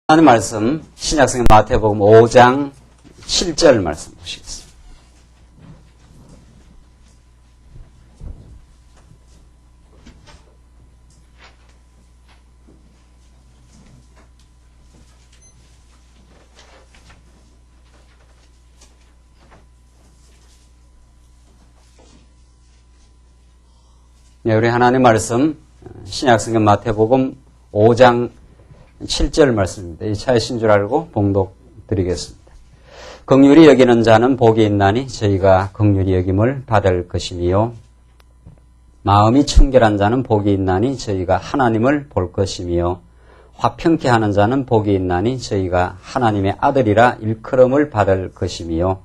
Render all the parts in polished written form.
하나님 말씀 신약성경 마태복음 5장 7절 말씀 보시겠습니다. 네, 우리 하나님 말씀 신약성경 마태복음 5장 7절 말씀입니다. 이 차이신 줄 알고 봉독 드리겠습니다. 긍휼히 여기는 자는 복이 있나니 저희가 긍휼히 여김을 받을 것이며 마음이 청결한 자는 복이 있나니 저희가 하나님을 볼 것이며 화평케 하는 자는 복이 있나니 저희가 하나님의 아들이라 일컬음을 받을 것이며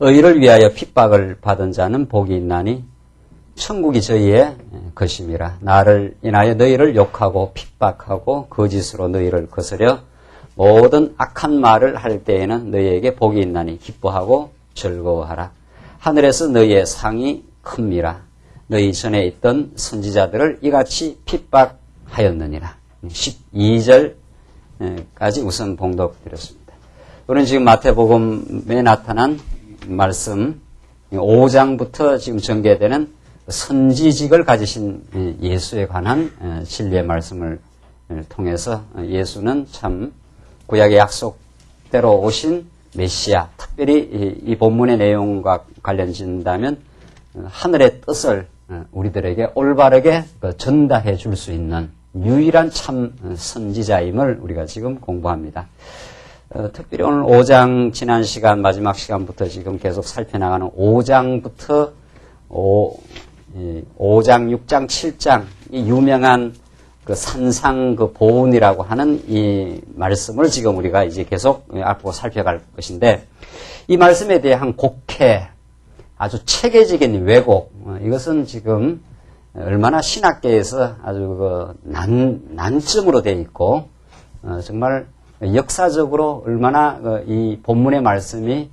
의를 위하여 핍박을 받은 자는 복이 있나니 천국이 저희의 것임이라. 나를 인하여 너희를 욕하고 핍박하고 거짓으로 너희를 거스려 모든 악한 말을 할 때에는 너희에게 복이 있나니 기뻐하고 즐거워하라. 하늘에서 너희의 상이 큽니다. 너희 전에 있던 선지자들을 이같이 핍박하였느니라. 12절까지 우선 봉독드렸습니다. 우리는 지금 마태복음에 나타난 말씀 5장부터 지금 전개되는 선지직을 가지신 예수에 관한 진리의 말씀을 통해서 예수는 참 구약의 약속대로 오신 메시아, 특별히 이 본문의 내용과 관련된다면 하늘의 뜻을 우리들에게 올바르게 전달해 줄 수 있는 유일한 참 선지자임을 우리가 지금 공부합니다. 특별히 오늘 5장 지난 시간 마지막 시간부터 지금 계속 살펴나가는 5장부터 5장, 6장, 7장, 이 유명한 그 산상 그 보훈이라고 하는 이 말씀을 지금 우리가 이제 계속 앞으로 살펴갈 것인데, 이 말씀에 대한 곡해, 아주 체계적인 왜곡, 이것은 지금 얼마나 신학계에서 아주 그 난점으로 되어 있고, 정말 역사적으로 얼마나 이 본문의 말씀이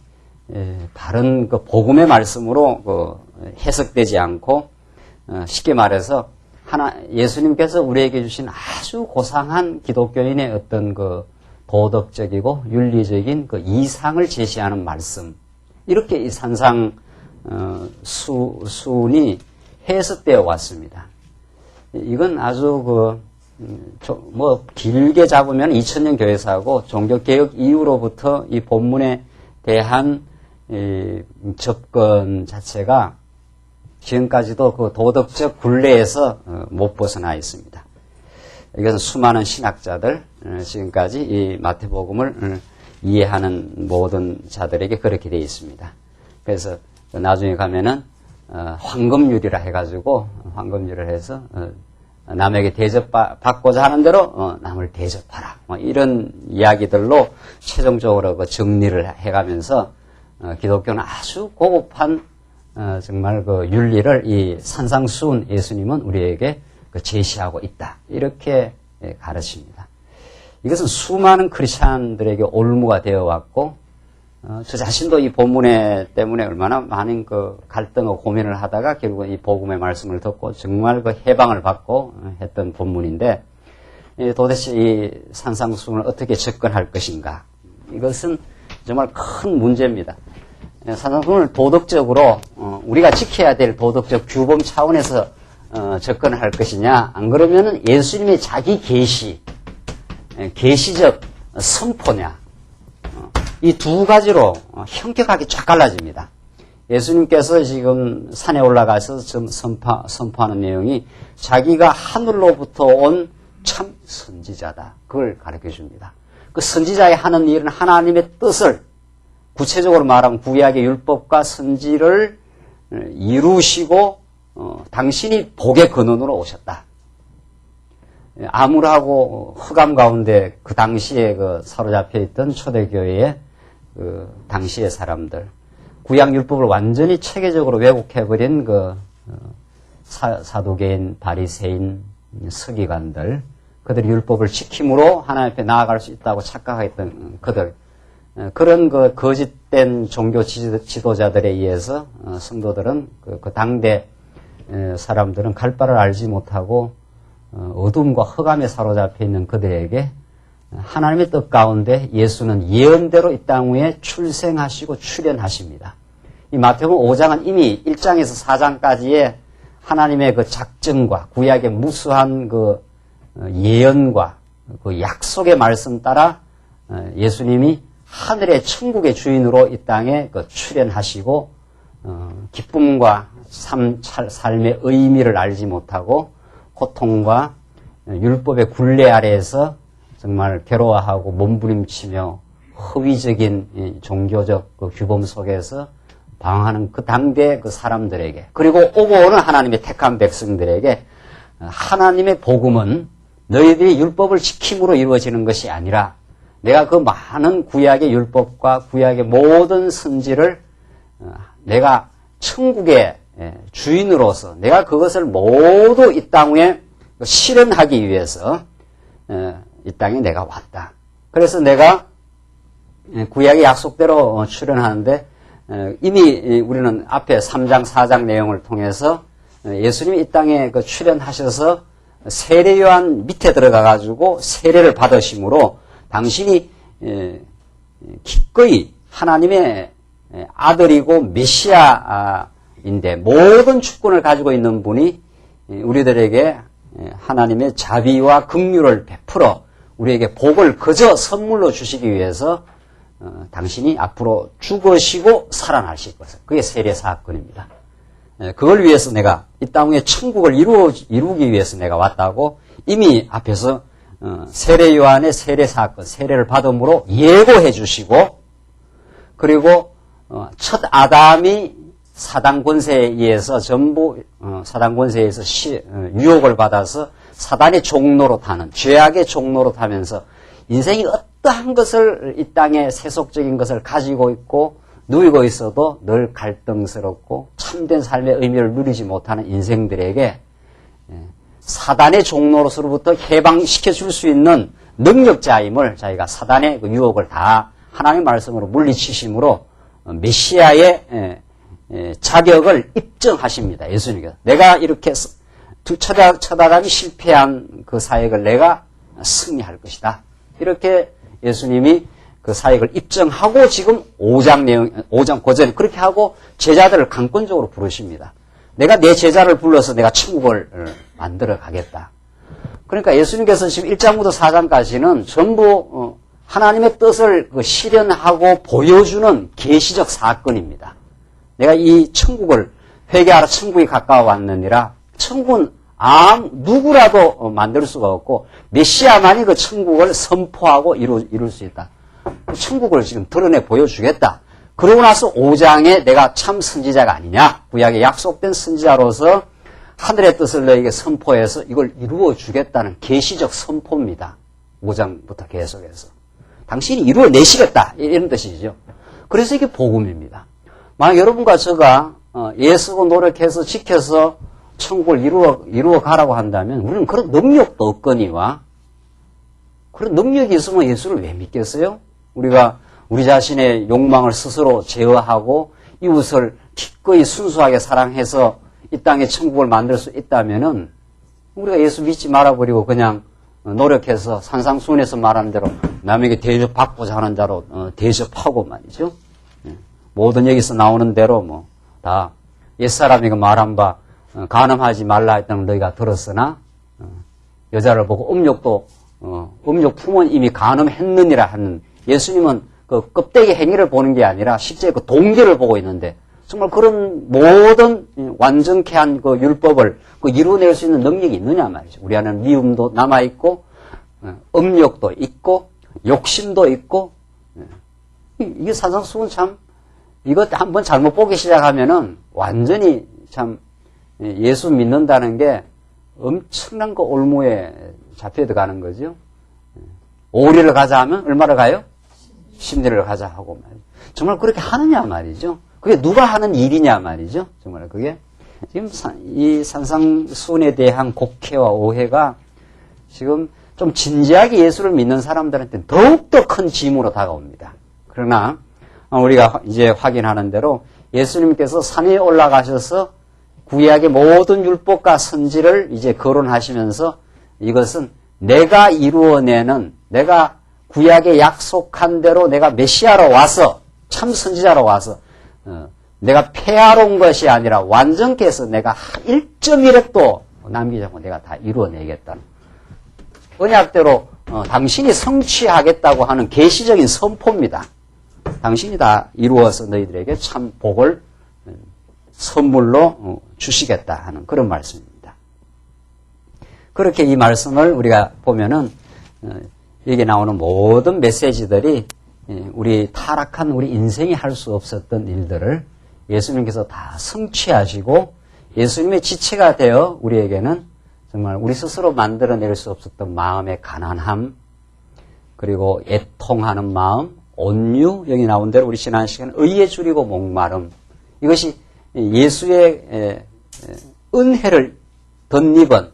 바른 그 복음의 말씀으로 해석되지 않고 쉽게 말해서 예수님께서 우리에게 주신 아주 고상한 기독교인의 어떤 그 도덕적이고 윤리적인 그 이상을 제시하는 말씀, 이렇게 이 산상 수훈이 해석되어 왔습니다. 이건 아주 길게 잡으면 2000년 교회사하고 종교개혁 이후로부터 이 본문에 대한 접근 자체가 지금까지도 그 도덕적 굴레에서 못 벗어나 있습니다. 이것은 수많은 신학자들, 지금까지 이 마태복음을 이해하는 모든 자들에게 그렇게 되어 있습니다. 그래서 나중에 가면은 황금률이라 해가지고 황금률을 해서 남에게 대접받고자 하는 대로 남을 대접하라, 이런 이야기들로 최종적으로 그 정리를 해가면서 기독교는 아주 고급한 정말 그 윤리를 이 산상수훈 예수님은 우리에게 제시하고 있다, 이렇게 가르칩니다. 이것은 수많은 크리스찬들에게 올무가 되어 왔고, 저 자신도 이 본문에 때문에 얼마나 많은 그 갈등과 고민을 하다가 결국은 이 복음의 말씀을 듣고 정말 그 해방을 받고 했던 본문인데, 도대체 이 산상수훈을 어떻게 접근할 것인가, 이것은 정말 큰 문제입니다. 산상수훈을 도덕적으로 우리가 지켜야 될 도덕적 규범 차원에서 접근을 할 것이냐, 안 그러면은 예수님의 자기 계시적 선포냐, 이 두 가지로 현격하게 쫙 갈라집니다. 예수님께서 지금 산에 올라가서 지금 선포하는 내용이 자기가 하늘로부터 온 참 선지자다, 그걸 가르쳐 줍니다. 그 선지자의 하는 일은 하나님의 뜻을, 구체적으로 말하면 구약의 율법과 선지를 이루시고 당신이 복의 근원으로 오셨다. 암울하고 흑암 가운데 그 당시에 그 사로잡혀 있던 초대교회의 그 당시의 사람들, 구약 율법을 완전히 체계적으로 왜곡해버린 그 사두개인, 바리새인, 서기관들, 그들이 율법을 지킴으로 하나님 앞에 나아갈 수 있다고 착각했던 그들, 그런 그 거짓된 종교 지도자들에 의해서 성도들은 그 당대 사람들은 갈 바를 알지 못하고 어둠과 흑암에 사로잡혀 있는 그들에게 하나님의 뜻 가운데 예수는 예언대로 이 땅 위에 출생하시고 출현하십니다. 이 마태복음 5장은 이미 1장에서 4장까지의 하나님의 그 작정과 구약의 무수한 그 예언과 그 약속의 말씀 따라 예수님이 하늘의 천국의 주인으로 이 땅에 그 출현하시고 기쁨과 삶의 의미를 알지 못하고 고통과 율법의 굴레 아래에서 정말 괴로워하고 몸부림치며 허위적인 종교적 그 규범 속에서 방황하는 그 당대 그 사람들에게, 그리고 오고 오는 하나님의 택한 백성들에게 하나님의 복음은 너희들이 율법을 지킴으로 이루어지는 것이 아니라 내가 그 많은 구약의 율법과 구약의 모든 선지를 내가 천국의 주인으로서 내가 그것을 모두 이 땅 위에 실현하기 위해서 이 땅에 내가 왔다. 그래서 내가 구약의 약속대로 출현하는데 이미 우리는 앞에 3장, 4장 내용을 통해서 예수님이 이 땅에 그 출현하셔서 세례 요한 밑에 들어가가지고 세례를 받으심으로 당신이 기꺼이 하나님의 아들이고 메시아인데 모든 주권을 가지고 있는 분이 우리들에게 하나님의 자비와 긍휼을 베풀어 우리에게 복을 그저 선물로 주시기 위해서 당신이 앞으로 죽으시고 살아나실 것을, 그게 세례 사건입니다. 그걸 위해서 내가 이 땅 위에 천국을 이루기 위해서 내가 왔다고 이미 앞에서 세례 요한의 세례 사건, 세례를 받음으로 예고해 주시고, 그리고 첫 아담이 사단 권세에 의해서 전부 사단 권세에서 유혹을 받아서 사단의 종로로 타는, 죄악의 종로로 타면서 인생이 어떠한 것을 이 땅에 세속적인 것을 가지고 있고 누리고 있어도 늘 갈등스럽고 참된 삶의 의미를 누리지 못하는 인생들에게 사단의 종로로서로부터 해방시켜 줄 수 있는 능력자임을 자기가 사단의 그 유혹을 다 하나님의 말씀으로 물리치심으로 메시아의 자격을 입증하십니다. 예수님께서. 내가 이렇게 첫 아담이 실패한 그 사역을 내가 승리할 것이다. 이렇게 예수님이 그 사역을 입증하고 지금 5장 고전에 그렇게 하고 제자들을 강권적으로 부르십니다. 내가 내 제자를 불러서 내가 천국을 만들어 가겠다. 그러니까 예수님께서 지금 1장부터 4장까지는 전부 하나님의 뜻을 실현하고 보여주는 계시적 사건입니다. 내가 이 천국을 회개하라 천국이 가까워 왔느니라. 천국은 누구라도 만들 수가 없고 메시아만이 그 천국을 선포하고 이룰 수 있다. 천국을 지금 드러내 보여주겠다. 그러고 나서 5장에 내가 참 선지자가 아니냐, 구약에 약속된 선지자로서 하늘의 뜻을 너에게 선포해서 이걸 이루어 주겠다는 계시적 선포입니다. 5장부터 계속해서 당신이 이루어내시겠다 이런 뜻이죠. 그래서 이게 복음입니다. 만약 여러분과 제가 애쓰고 노력해서 지켜서 천국을 이루어 가라고 한다면 우리는 그런 능력도 없거니와, 그런 능력이 있으면 예수를 왜 믿겠어요? 우리가 우리 자신의 욕망을 스스로 제어하고 이웃을 기꺼이 순수하게 사랑해서 이 땅에 천국을 만들 수 있다면은 우리가 예수 믿지 말아버리고 그냥 노력해서 산상수훈에서 말하는 대로 남에게 대접받고자 하는 자로 대접하고 말이죠. 모든 여기서 나오는 대로 다 옛사람이 말한 바 간음하지 말라 했다는 너희가 들었으나 여자를 보고 음욕 품은 이미 간음했느니라 하는, 예수님은 그 껍데기 행위를 보는 게 아니라 실제 그 동기를 보고 있는데 정말 그런 모든 완전케 한 그 율법을 이루어낼 수 있는 능력이 있느냐 말이죠. 우리 안에는 미움도 남아있고 음욕도 있고 욕심도 있고, 이게 산상수훈 참 이거 한번 잘못 보기 시작하면은 완전히 참 예수 믿는다는 게 엄청난 그 올무에 잡혀 들어가는 거죠. 오리를 가자 하면 얼마를 가요? 10리를 가자 하고 말이죠. 정말 그렇게 하느냐 말이죠. 그게 누가 하는 일이냐 말이죠. 정말 그게 지금 이 산상수훈에 대한 곡해와 오해가 지금 좀 진지하게 예수를 믿는 사람들한테 더욱더 큰 짐으로 다가옵니다. 그러나 우리가 이제 확인하는 대로 예수님께서 산에 올라가셔서 구약의 모든 율법과 선지를 이제 거론하시면서 이것은 내가 이루어내는, 내가 구약에 약속한 대로 내가 메시아로 와서 참 선지자로 와서 내가 폐하러 온 것이 아니라 완전케 해서 내가 1.1획도 남기지 않고 내가 다 이루어내겠다. 언약대로 당신이 성취하겠다고 하는 계시적인 선포입니다. 당신이 다 이루어서 너희들에게 참 복을 선물로 주시겠다 하는 그런 말씀입니다. 그렇게 이 말씀을 우리가 보면은 여기 나오는 모든 메시지들이 우리 타락한 우리 인생이 할 수 없었던 일들을 예수님께서 다 성취하시고 예수님의 지체가 되어 우리에게는 정말 우리 스스로 만들어낼 수 없었던 마음의 가난함, 그리고 애통하는 마음, 온유, 여기 나온 대로 우리 지난 시간 의에 줄이고 목마름, 이것이 예수의 은혜를 덧입은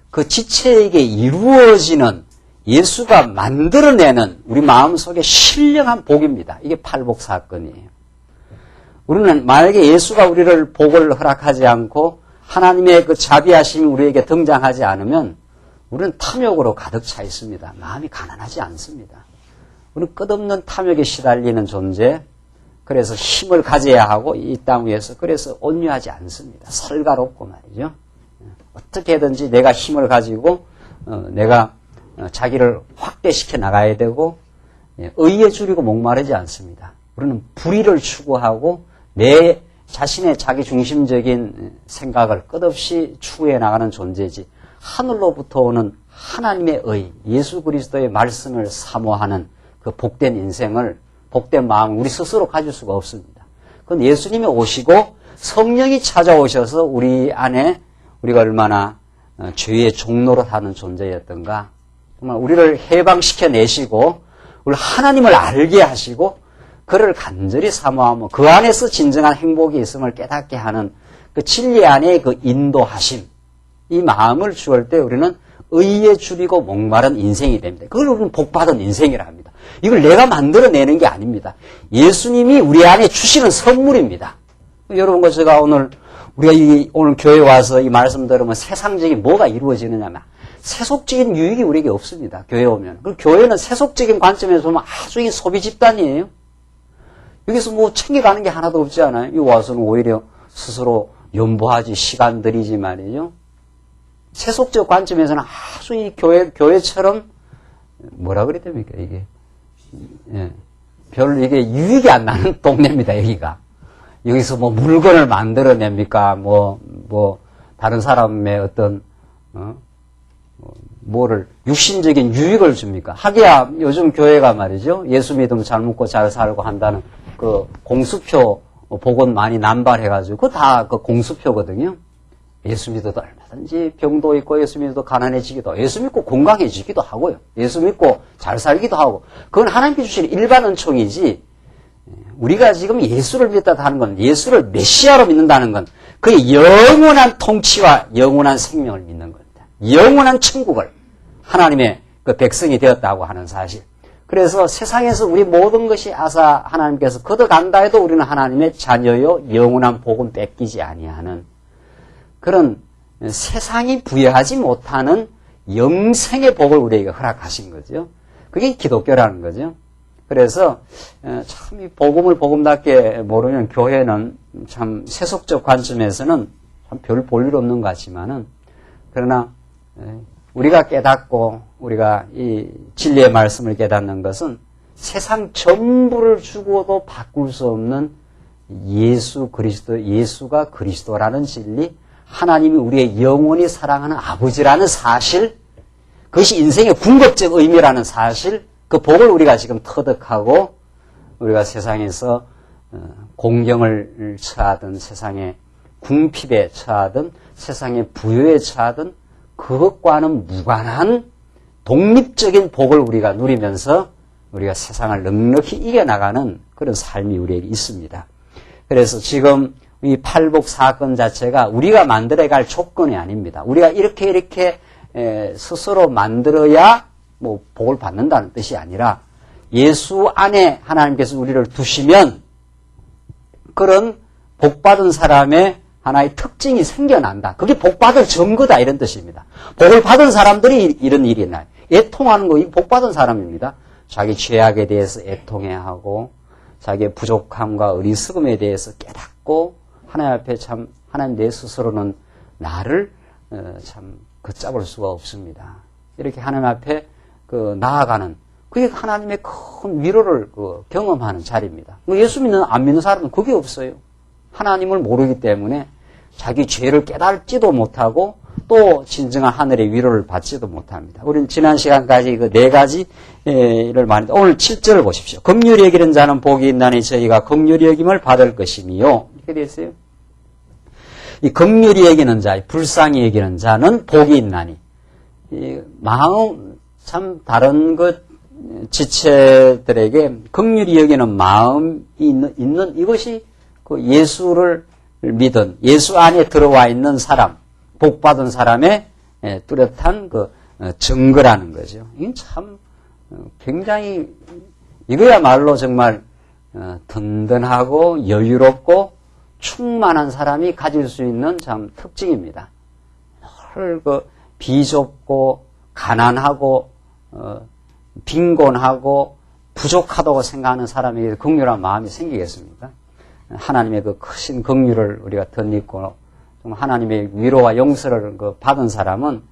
그 지체에게 이루어지는 예수가 만들어내는 우리 마음속에 신령한 복입니다. 이게 팔복 사건이에요. 우리는 만약에 예수가 우리를 복을 허락하지 않고 하나님의 그 자비하심이 우리에게 등장하지 않으면 우리는 탐욕으로 가득 차 있습니다. 마음이 가난하지 않습니다. 우리는 끝없는 탐욕에 시달리는 존재, 그래서 힘을 가져야 하고 이 땅 위에서 그래서 온유하지 않습니다. 살가롭고 말이죠. 어떻게든지 내가 힘을 가지고 내가 자기를 확대시켜 나가야 되고 의에 줄이고 목마르지 않습니다. 우리는 불의를 추구하고 내 자신의 자기 중심적인 생각을 끝없이 추구해 나가는 존재지 하늘로부터 오는 하나님의 의, 예수 그리스도의 말씀을 사모하는 그 복된 인생을, 복된 마음을 우리 스스로 가질 수가 없습니다. 그건 예수님이 오시고 성령이 찾아오셔서 우리 안에 우리가 얼마나 죄의 종로로 사는 존재였던가, 정말 우리를 해방시켜 내시고 우리 하나님을 알게 하시고 그를 간절히 사모하며 그 안에서 진정한 행복이 있음을 깨닫게 하는 그 진리 안의 그 인도하심, 이 마음을 주을 때 우리는 의에 줄이고 목마른 인생이 됩니다. 그걸 우리는 복받은 인생이라 합니다. 이걸 내가 만들어내는 게 아닙니다. 예수님이 우리 안에 주시는 선물입니다. 여러분과 제가 오늘 우리가 오늘 교회 와서 이 말씀 들으면 세상적인 뭐가 이루어지느냐면 세속적인 유익이 우리에게 없습니다. 교회 오면. 그 교회는 세속적인 관점에서 보면 아주 이 소비 집단이에요. 여기서 뭐 챙겨가는 게 하나도 없지 않아요? 이 와서는 오히려 스스로 연보하지, 시간 들이지 말이죠. 세속적 관점에서는 아주 이 교회처럼, 뭐라 그래야 됩니까, 이게. 예. 별로 이게 유익이 안 나는 동네입니다, 여기가. 여기서 뭐 물건을 만들어냅니까? 다른 사람의 어떤, 뭐를, 육신적인 유익을 줍니까? 하기야 요즘 교회가 말이죠. 예수 믿으면 잘 먹고 잘 살고 한다는 그 공수표 복원 많이 남발해가지고, 그거 다 그 공수표거든요. 예수 믿어도 얼마든지 병도 있고, 예수 믿어도 가난해지기도 하고, 예수 믿고 건강해지기도 하고요. 예수 믿고 잘 살기도 하고, 그건 하나님께 주신 일반 은총이지, 우리가 지금 예수를 믿다 하는 건, 예수를 메시아로 믿는다는 건, 그 영원한 통치와 영원한 생명을 믿는 겁니다. 영원한 천국을 하나님의 그 백성이 되었다고 하는 사실. 그래서 세상에서 우리 모든 것이 아사 하나님께서 걷어간다 해도 우리는 하나님의 자녀요, 영원한 복은 뺏기지 아니하는 그런 세상이 부여하지 못하는 영생의 복을 우리에게 허락하신 거죠. 그게 기독교라는 거죠. 그래서 참 이 복음을 복음답게 모르면 교회는 참 세속적 관점에서는 참 별 볼 일 없는 것 같지만은, 그러나 우리가 깨닫고 우리가 이 진리의 말씀을 깨닫는 것은 세상 전부를 주고도 바꿀 수 없는 예수 그리스도, 예수가 그리스도라는 진리, 하나님이 우리의 영원히 사랑하는 아버지라는 사실, 그것이 인생의 궁극적 의미라는 사실, 그 복을 우리가 지금 터득하고 우리가 세상에서 공경을 처하든, 세상의 궁핍에 처하든, 세상의 부요에 처하든 그것과는 무관한 독립적인 복을 우리가 누리면서 우리가 세상을 넉넉히 이겨나가는 그런 삶이 우리에게 있습니다. 그래서 지금 이 팔복 사건 자체가 우리가 만들어갈 조건이 아닙니다. 우리가 이렇게 스스로 만들어야 뭐 복을 받는다는 뜻이 아니라 예수 안에 하나님께서 우리를 두시면 그런 복받은 사람의 하나의 특징이 생겨난다. 그게 복받은 증거다, 이런 뜻입니다. 복을 받은 사람들이 이런 일이 나요. 애통하는 거, 이 복받은 사람입니다. 자기 죄악에 대해서 애통해야 하고 자기의 부족함과 어리석음에 대해서 깨닫고 하나님 앞에 참 하나님 내 스스로는 나를 참 걷잡을 수가 없습니다. 이렇게 하나님 앞에 나아가는 그게 하나님의 큰 위로를 경험하는 자리입니다. 예수 믿는 안 믿는 사람은 그게 없어요. 하나님을 모르기 때문에 자기 죄를 깨달지도 못하고 또 진정한 하늘의 위로를 받지도 못합니다. 우리는 지난 시간까지 그 네 가지를 많이 오늘 7절을 보십시오. 긍휼히 여기는 자는 복이 있나니 저희가 긍휼히 여김을 받을 것이니요. 이렇게 되어 있어요. 이 긍휼히 여기는 자, 불쌍히 여기는 자는 복이 있나니 이 마음 참 다른 것 지체들에게 긍휼히 여기는 마음이 있는 이것이 그 예수를 믿은 예수 안에 들어와 있는 사람, 복받은 사람의 뚜렷한 그 증거라는 거죠. 이건 참 굉장히 이거야말로 정말 든든하고 여유롭고 충만한 사람이 가질 수 있는 참 특징입니다. 늘 그 비좁고 가난하고 빈곤하고 부족하다고 생각하는 사람에게 긍휼한 마음이 생기겠습니까? 하나님의 그 크신 긍휼을 우리가 덧입고 좀 하나님의 위로와 용서를 받은 사람은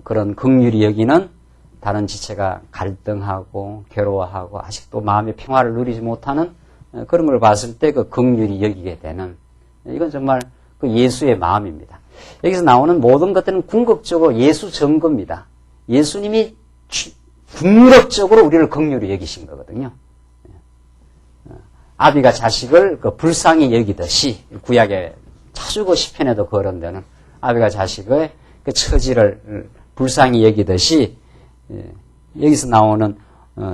그런 긍휼히 여기는 다른 지체가 갈등하고 괴로워하고 아직도 마음의 평화를 누리지 못하는 그런 걸 봤을 때 그 긍휼히 여기게 되는 이건 정말 그 예수의 마음입니다. 여기서 나오는 모든 것들은 궁극적으로 예수 증거입니다. 예수님이 궁극적으로 우리를 긍휼히 여기신 거거든요. 아비가 자식을 그 불쌍히 여기듯이 구약에 자주 그 시편에도 거론되는 아비가 자식의 그 처지를 불쌍히 여기듯이 여기서 나오는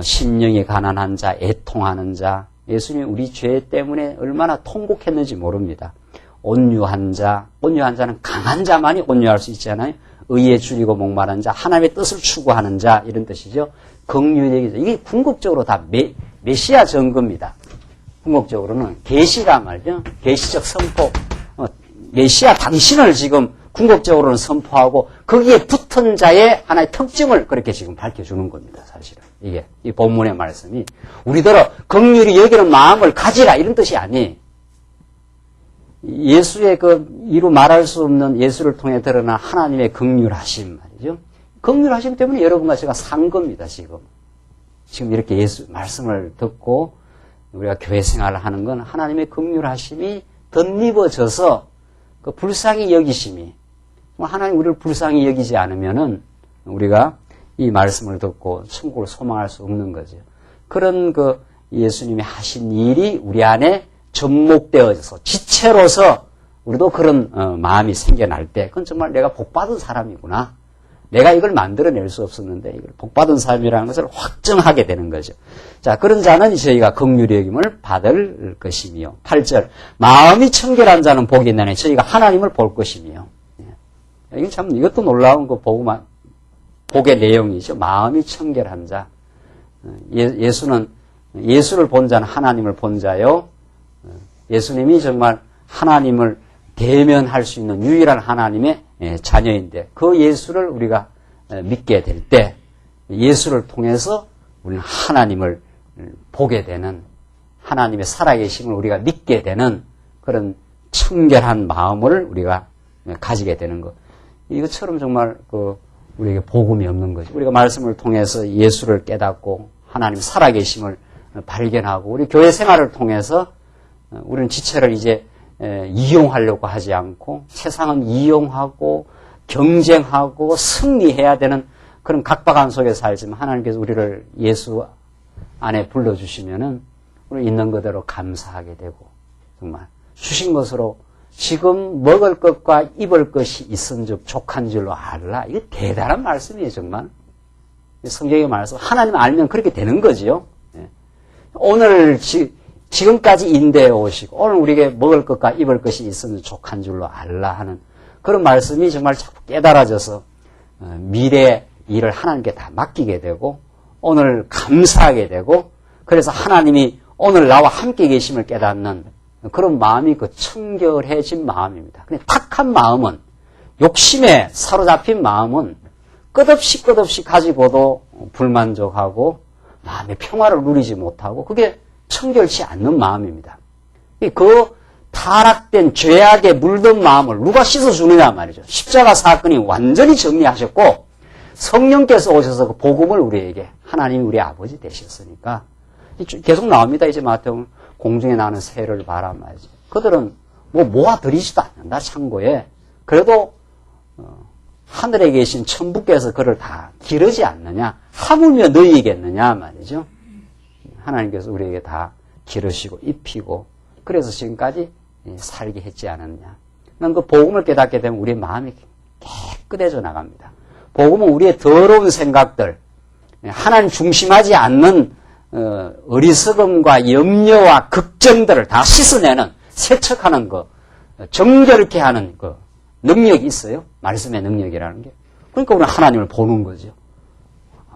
심령이 가난한 자, 애통하는 자, 예수님이 우리 죄 때문에 얼마나 통곡했는지 모릅니다. 온유한 자는 강한 자만이 온유할 수 있잖아요. 의에 줄이고 목마른 자, 하나님의 뜻을 추구하는 자 이런 뜻이죠. 긍휼히 여기죠. 이게 궁극적으로 다 메시아 증거입니다. 궁극적으로는 계시란 말이죠. 계시적 선포. 메시아 당신을 지금 궁극적으로는 선포하고 거기에 붙은 자의 하나의 특징을 그렇게 지금 밝혀주는 겁니다. 사실은 이게 이 본문의 말씀이 우리더러 긍휼히 여기는 마음을 가지라 이런 뜻이 아니. 예수의 그 이루 말할 수 없는 예수를 통해 드러난 하나님의 긍휼하심 말이죠. 긍휼하심 때문에 여러분과 제가 산 겁니다. 지금 이렇게 예수 말씀을 듣고 우리가 교회 생활을 하는 건 하나님의 긍휼하심이 덧입어져서 그 불쌍히 여기심이 하나님 우리를 불쌍히 여기지 않으면은 우리가 이 말씀을 듣고 천국을 소망할 수 없는 거죠. 그런 그 예수님이 하신 일이 우리 안에 접목되어져서 지체로서 우리도 그런 마음이 생겨날 때 그건 정말 내가 복받은 사람이구나. 내가 이걸 만들어낼 수 없었는데 이걸 복받은 사람이라는 것을 확정하게 되는 거죠. 자, 그런 자는 저희가 긍휼히 여김을 받을 것이며 8절 마음이 청결한 자는 복이 있나니 저희가 하나님을 볼 것이며 이건 참 이것도 놀라운 거 복의 내용이죠. 마음이 청결한 자. 예수는 예수를 본 자는 하나님을 본 자요. 예수님이 정말 하나님을 대면할 수 있는 유일한 하나님의 자녀인데 그 예수를 우리가 믿게 될 때 예수를 통해서 우리는 하나님을 보게 되는 하나님의 살아계심을 우리가 믿게 되는 그런 청결한 마음을 우리가 가지게 되는 것. 이것처럼 정말 우리에게 복음이 없는 거죠. 우리가 말씀을 통해서 예수를 깨닫고 하나님 살아계심을 발견하고 우리 교회 생활을 통해서 우리는 지체를 이제 이용하려고 하지 않고 세상은 이용하고 경쟁하고 승리해야 되는 그런 각박한 속에 살지만 하나님께서 우리를 예수 안에 불러주시면은 우리 있는 그대로 감사하게 되고 정말 주신 것으로 지금 먹을 것과 입을 것이 있은즉 족한 줄로 알라. 이게 대단한 말씀이에요, 정말. 성경의 말씀. 하나님 알면 그렇게 되는 거지요. 오늘 지금까지 인대해 오시고 오늘 우리에게 먹을 것과 입을 것이 있으면 족한 줄로 알라 하는 그런 말씀이 정말 자꾸 깨달아져서 미래의 일을 하나님께 다 맡기게 되고 오늘 감사하게 되고 그래서 하나님이 오늘 나와 함께 계심을 깨닫는 그런 마음이 그 청결해진 마음입니다. 근데 탁한 마음은 욕심에 사로잡힌 마음은 끝없이 가지고도 불만족하고 마음의 평화를 누리지 못하고 그게 청결치 않는 마음입니다. 그 타락된 죄악에 물든 마음을 누가 씻어주느냐 말이죠. 십자가 사건이 완전히 정리하셨고 성령께서 오셔서 그 복음을 우리에게 하나님이 우리 아버지 되셨으니까 계속 나옵니다. 이제 마태복음 공중에 나는 새를 봐라 말이죠. 그들은 뭐 모아들이지도 않는다 창고에. 그래도 하늘에 계신 천부께서 그를 다 기르지 않느냐. 하물며 너희겠느냐 말이죠. 하나님께서 우리에게 다 기르시고 입히고 그래서 지금까지 살게 했지 않았냐. 그 복음을 깨닫게 되면 우리의 마음이 깨끗해져 나갑니다. 복음은 우리의 더러운 생각들, 하나님 중심하지 않는 어리석음과 염려와 걱정들을 다 씻어내는, 세척하는 거, 정결케 하는 그 능력이 있어요. 말씀의 능력이라는 게. 그러니까 우리는 하나님을 보는 거죠.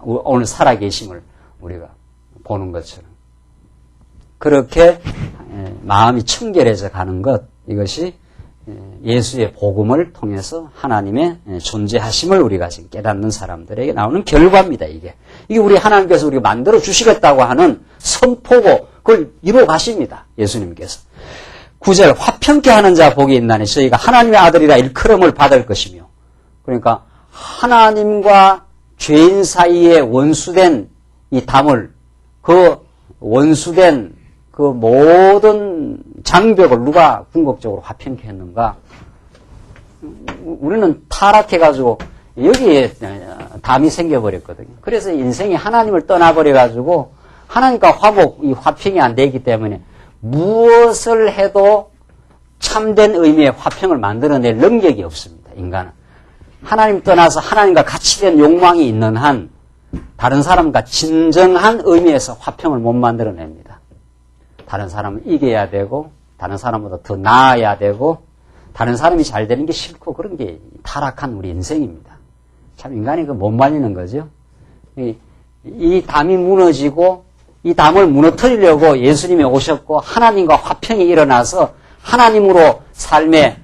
오늘 살아계심을 우리가 보는 것처럼. 그렇게 마음이 청결해져 가는 것, 이것이 예수의 복음을 통해서 하나님의 존재하심을 우리가 지금 깨닫는 사람들에게 나오는 결과입니다. 이게 우리 하나님께서 우리가 만들어 주시겠다고 하는 선포고 그걸 이루어 가십니다. 예수님께서. 9절 화평케 하는 자 복이 있나니 저희가 하나님의 아들이라 일컬음을 받을 것이며, 그러니까 하나님과 죄인 사이에 원수된 이 담을, 그 원수된 그 모든 장벽을 누가 궁극적으로 화평케 했는가? 우리는 타락해가지고 여기에 담이 생겨버렸거든요. 그래서 인생이 하나님을 떠나버려가지고 하나님과 화목, 이 화평이 안 되기 때문에 무엇을 해도 참된 의미의 화평을 만들어낼 능력이 없습니다. 인간은. 하나님 떠나서 하나님과 같이 된 욕망이 있는 한 다른 사람과 진정한 의미에서 화평을 못 만들어냅니다. 다른 사람을 이겨야 되고 다른 사람보다 더 나아야 되고 다른 사람이 잘 되는 게 싫고 그런 게 타락한 우리 인생입니다. 참 인간이 그 못 말리는 거죠. 이 담이 무너지고 이 담을 무너뜨리려고 예수님이 오셨고 하나님과 화평이 일어나서 하나님으로 삶의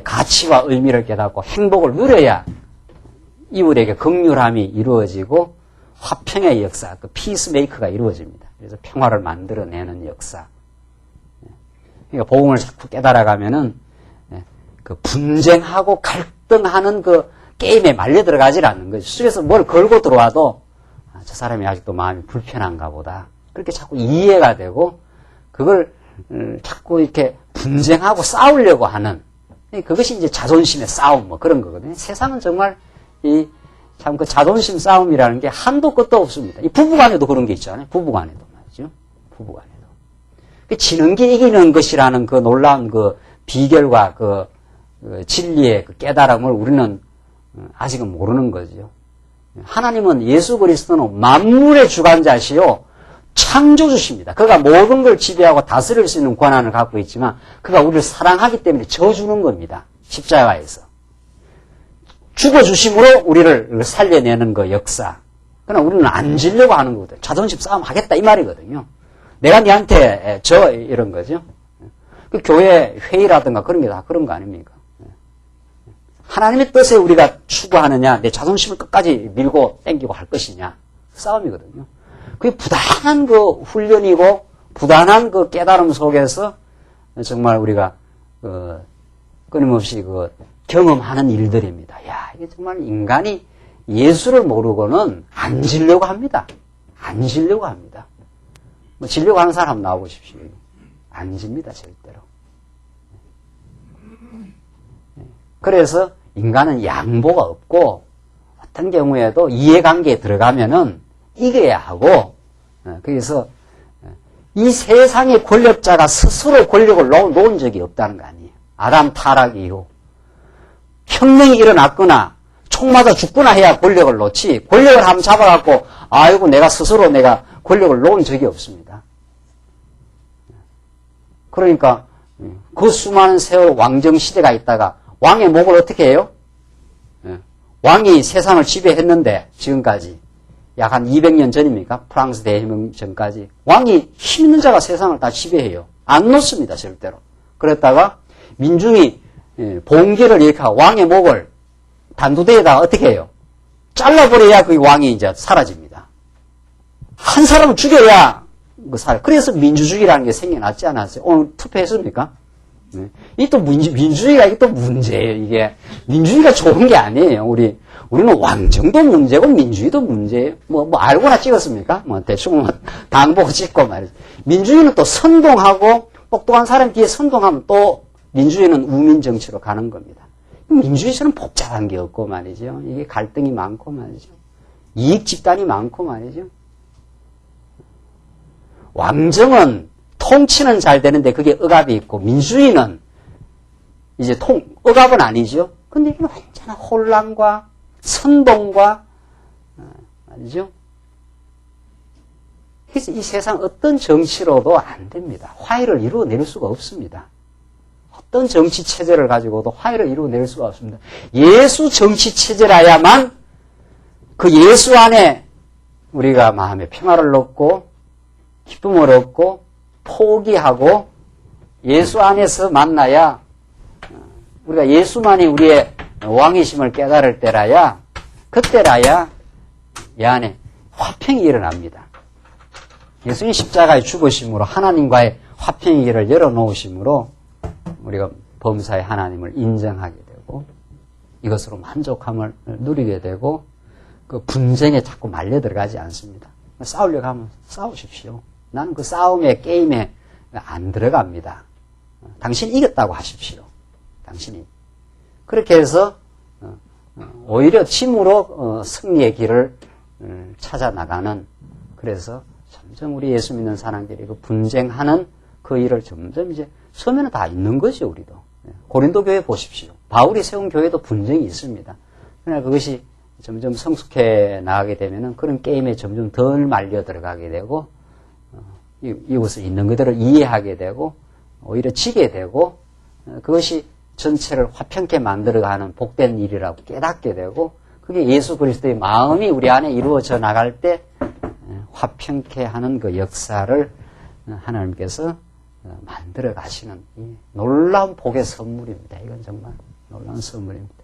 가치와 의미를 깨닫고 행복을 누려야 이웃에게 긍휼함이 이루어지고 화평의 역사, 그 피스메이커가 이루어집니다. 그래서 평화를 만들어내는 역사. 그러니까 복음을 자꾸 깨달아가면은 그 분쟁하고 갈등하는 그 게임에 말려 들어가질 않는 거죠. 속에서 뭘 걸고 들어와도 저 사람이 아직도 마음이 불편한가 보다. 그렇게 자꾸 이해가 되고 그걸 자꾸 이렇게 분쟁하고 싸우려고 하는, 그것이 이제 자존심의 싸움 뭐 그런 거거든요. 세상은 정말 참 그 자존심 싸움이라는 게 한도 끝도 없습니다. 이 부부간에도 그런 게 있잖아요. 부부간에도 말이죠. 부부간에도. 지는 게 이기는 것이라는 그 놀라운 그 비결과 그 진리의 그 깨달음을 우리는 아직은 모르는 거죠. 하나님은 예수 그리스도는 만물의 주관자시요 창조주십니다. 그가 모든 걸 지배하고 다스릴 수 있는 권한을 갖고 있지만 그가 우리를 사랑하기 때문에 져주는 겁니다. 십자가에서. 죽어주심으로 우리를 살려내는 그 역사. 그러나 우리는 안 지려고 하는 거거든요. 자존심 싸움 하겠다 이 말이거든요. 내가 니한테 져 이런 거죠. 그 교회 회의라든가 그런 게 다 그런 거 아닙니까? 하나님의 뜻에 우리가 추구하느냐, 내 자존심을 끝까지 밀고 땡기고 할 것이냐, 싸움이거든요. 그게 부단한 그 훈련이고 부단한 그 깨달음 속에서 정말 우리가 끊임없이 그 경험하는 일들입니다. 야, 이게 정말 인간이 예수를 모르고는 안 지려고 합니다. 안 지려고 합니다. 뭐 지려고 하는 사람 나와보십시오. 안 집니다, 절대로. 그래서 인간은 양보가 없고 어떤 경우에도 이해관계에 들어가면은 이겨야 하고, 그래서 이 세상의 권력자가 스스로 권력을 놓은 적이 없다는 거 아니에요. 아담 타락 이후 혁명이 일어났거나 총 맞아 죽거나 해야 권력을 놓지, 권력을 한번 잡아갖고 아이고 내가 스스로 내가 권력을 놓은 적이 없습니다. 그러니까 그 수많은 세월 왕정시대가 있다가 왕의 목을 어떻게 해요? 왕이 세상을 지배했는데 지금까지 약 한 200년 전입니까? 프랑스 대혁명 전까지 왕이 힘 있는 자가 세상을 다 지배해요. 안 놓습니다, 절대로. 그랬다가 민중이 봉기를 일으켜 왕의 목을 단두대에다가 어떻게 해요? 잘라버려야 그 왕이 이제 사라집니다. 한 사람을 죽여야 그래서 민주주의라는 게 생겨났지 않았어요? 오늘 투표했습니까? 네. 이게 또 민주주의가 이게 또 문제예요, 이게. 민주주의가 좋은 게 아니에요. 우리는 왕정도 문제고 민주주의도 문제예요. 뭐 알고나 찍었습니까? 대충 당 보고 찍고 말이죠. 민주주의는 또 선동하고, 똑똑한 사람 뒤에 선동하면 또 민주주의는 우민 정치로 가는 겁니다. 민주주의에서는 복잡한 게 없고 말이죠. 이게 갈등이 많고 말이죠. 이익 집단이 많고 말이죠. 왕정은 통치는 잘 되는데 그게 억압이 있고 민주주의는 이제 억압은 아니죠. 근데 이건 완전한 혼란과 선동과 말이죠. 그래서 이 세상 어떤 정치로도 안 됩니다. 화해를 이루어낼 수가 없습니다. 어떤 정치 체제를 가지고도 화해를 이루어낼 수가 없습니다. 예수 정치 체제라야만 그 예수 안에 우리가 마음의 평화를 얻고 기쁨을 얻고 포기하고 예수 안에서 만나야 우리가 예수만이 우리의 왕이심을 깨달을 때라야 그때라야 이 안에 화평이 일어납니다. 예수님 십자가에 죽으심으로 하나님과의 화평의 길을 열어놓으심으로 우리가 범사의 하나님을 인정하게 되고 이것으로 만족함을 누리게 되고 그 분쟁에 자꾸 말려 들어가지 않습니다. 싸우려고 하면 싸우십시오. 나는 그 싸움에 게임에 안 들어갑니다. 당신 이겼다고 하십시오. 당신이. 그렇게 해서 오히려 힘으로 승리의 길을 찾아 나가는 그래서 점점 우리 예수 믿는 사람들이 그 분쟁하는 그 일을 점점 이제 서면은 다 있는 거죠, 우리도. 고린도 교회 보십시오. 바울이 세운 교회도 분쟁이 있습니다. 그러나 그것이 점점 성숙해 나가게 되면은 그런 게임에 점점 덜 말려 들어가게 되고, 이것을 있는 그대로 이해하게 되고, 오히려 지게 되고, 그것이 전체를 화평케 만들어가는 복된 일이라고 깨닫게 되고, 그게 예수 그리스도의 마음이 우리 안에 이루어져 나갈 때 화평케 하는 그 역사를 하나님께서 만들어 가시는 놀라운 복의 선물입니다. 이건 정말 놀라운 선물입니다.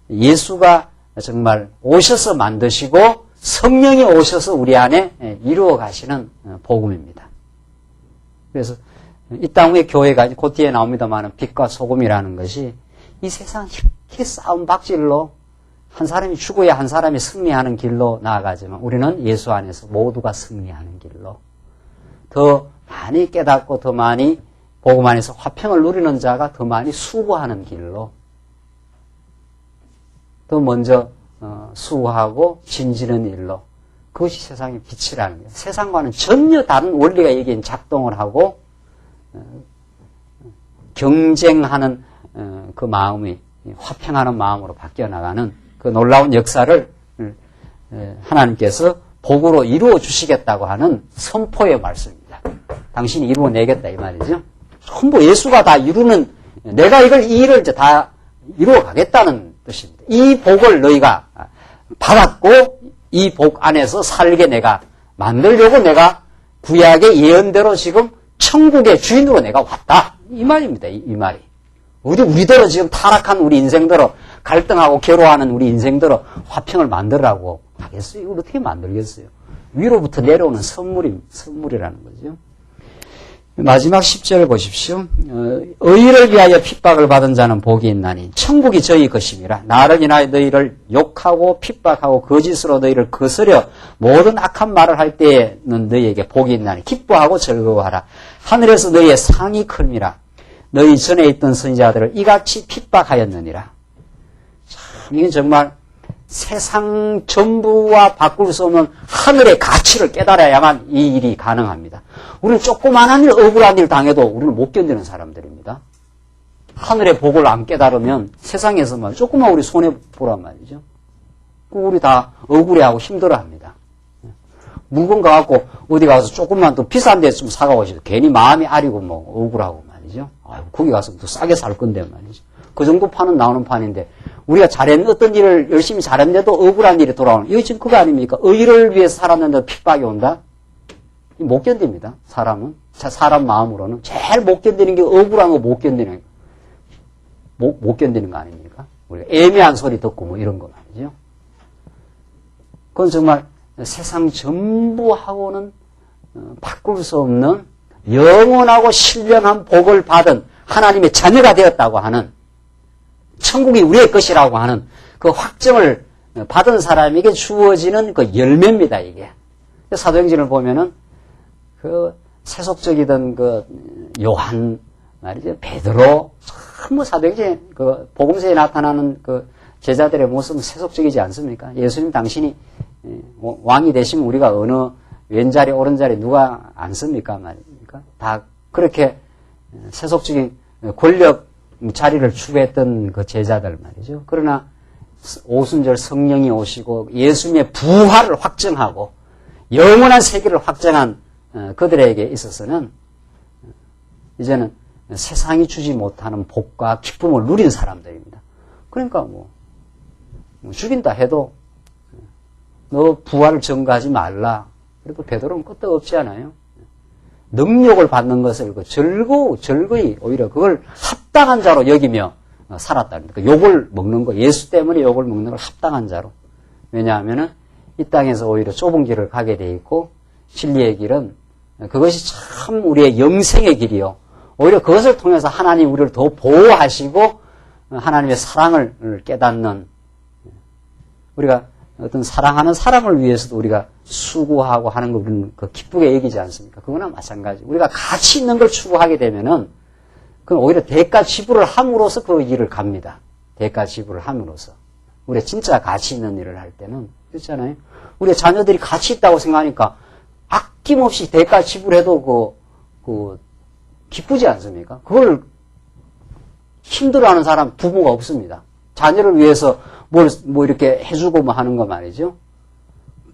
예수가 정말 오셔서 만드시고 성령이 오셔서 우리 안에 이루어 가시는 복음입니다. 그래서 이 땅 위에 교회가 곧 뒤에 나옵니다만 빛과 소금이라는 것이 이 세상 이렇게 싸움 박질로 한 사람이 죽어야 한 사람이 승리하는 길로 나아가지만 우리는 예수 안에서 모두가 승리하는 길로 더 많이 깨닫고 더 많이 복음 안에서 화평을 누리는 자가 더 많이 수고하는 길로 더 먼저 수고하고 진지는 일로 그것이 세상의 빛이라는 거예요. 세상과는 전혀 다른 원리가 여기엔 작동을 하고 경쟁하는 그 마음이 화평하는 마음으로 바뀌어 나가는 그 놀라운 역사를 하나님께서 복으로 이루어 주시겠다고 하는 선포의 말씀입니다. 당신이 이루어내겠다 이 말이죠. 전부 예수가 다 이루는 내가 이 일을 이제 다 이루어 가겠다는 뜻입니다. 이 복을 너희가 받았고 이 복 안에서 살게 내가 만들려고 내가 구약의 예언대로 지금 천국의 주인으로 내가 왔다. 이 말입니다. 이 말이. 우리대로 지금 타락한 우리 인생대로 갈등하고 괴로워하는 우리 인생대로 화평을 만들라고 하겠어요? 이걸 어떻게 만들겠어요? 위로부터 내려오는 선물이라는 거죠. 마지막 10절 보십시오. 의를 위하여 핍박을 받은 자는 복이 있나니 천국이 저희 것임이라. 나를 인하여 너희를 욕하고 핍박하고 거짓으로 너희를 거스려 모든 악한 말을 할 때에는 너희에게 복이 있나니 기뻐하고 즐거워하라. 하늘에서 너희의 상이 큽니다. 너희 전에 있던 선지자들을 이같이 핍박하였느니라. 참 이건 정말 세상 전부와 바꿀 수 없는 하늘의 가치를 깨달아야만 이 일이 가능합니다. 우리는 조그만한 일, 억울한 일 당해도 우리는 못 견디는 사람들입니다. 하늘의 복을 안 깨달으면 세상에서만 조그만 우리 손해보란 말이죠. 우리 다 억울해하고 힘들어합니다. 물건 가갖고 어디 가서 조금만 더 비싼 데 좀 사가고 싶어도 괜히 마음이 아리고 뭐 억울하고 말이죠. 아유, 거기 가서 더 싸게 살 건데 말이죠. 그 정도 판은 나오는 판인데 우리가 어떤 일을 열심히 잘했는데도 억울한 일이 돌아오는 이거 지금 그거 아닙니까? 의를 위해서 살았는데 핍박이 온다? 못 견딥니다. 사람은. 사람 마음으로는 제일 못 견디는 게 억울한 거 못 견디는 못 견디는 거 아닙니까? 우리가 애매한 소리 듣고 뭐 이런 거 말이죠. 그건 정말 세상 전부하고는 바꿀 수 없는 영원하고 신령한 복을 받은 하나님의 자녀가 되었다고 하는, 천국이 우리의 것이라고 하는 그 확정을 받은 사람에게 주어지는 그 열매입니다, 이게. 사도행전을 보면은 그 세속적이던 그 요한 말이죠, 베드로, 참 사도행전 그 복음서에 나타나는 그 제자들의 모습은 세속적이지 않습니까? 예수님 당신이 왕이 되시면 우리가 어느 왼자리 오른자리 누가 앉습니까? 말입니까? 다 그렇게 세속적인 권력 자리를 추구했던 그 제자들 말이죠. 그러나 오순절 성령이 오시고 예수님의 부활을 확정하고 영원한 세계를 확정한 그들에게 있어서는 이제는 세상이 주지 못하는 복과 기쁨을 누린 사람들입니다. 그러니까 죽인다 해도 너 부활을 전가하지 말라. 그래도 베드로는 끄떡없지 않아요? 능력을 받는 것을 즐거이 오히려 그걸 합당한 자로 여기며 살았다. 그러니까 욕을 먹는 거, 예수 때문에 욕을 먹는 걸 합당한 자로. 왜냐하면은 이 땅에서 오히려 좁은 길을 가게 돼 있고 진리의 길은 그것이 참 우리의 영생의 길이요. 오히려 그것을 통해서 하나님 우리를 더 보호하시고 하나님의 사랑을 깨닫는, 우리가 어떤 사랑하는 사람을 위해서도 우리가 수고하고 하는 거 우리는 그 기쁘게 여기지 않습니까? 그거나 마찬가지. 우리가 가치 있는 걸 추구하게 되면은 그건 오히려 대가 지불을 함으로써 그 일을 갑니다. 대가 지불을 함으로써. 우리가 진짜 가치 있는 일을 할 때는 그렇잖아요. 우리 자녀들이 가치 있다고 생각하니까 아낌없이 대가 지불해도 기쁘지 않습니까? 그걸 힘들어하는 사람 부모가 없습니다. 자녀를 위해서 뭐 이렇게 해주고 하는 거 말이죠.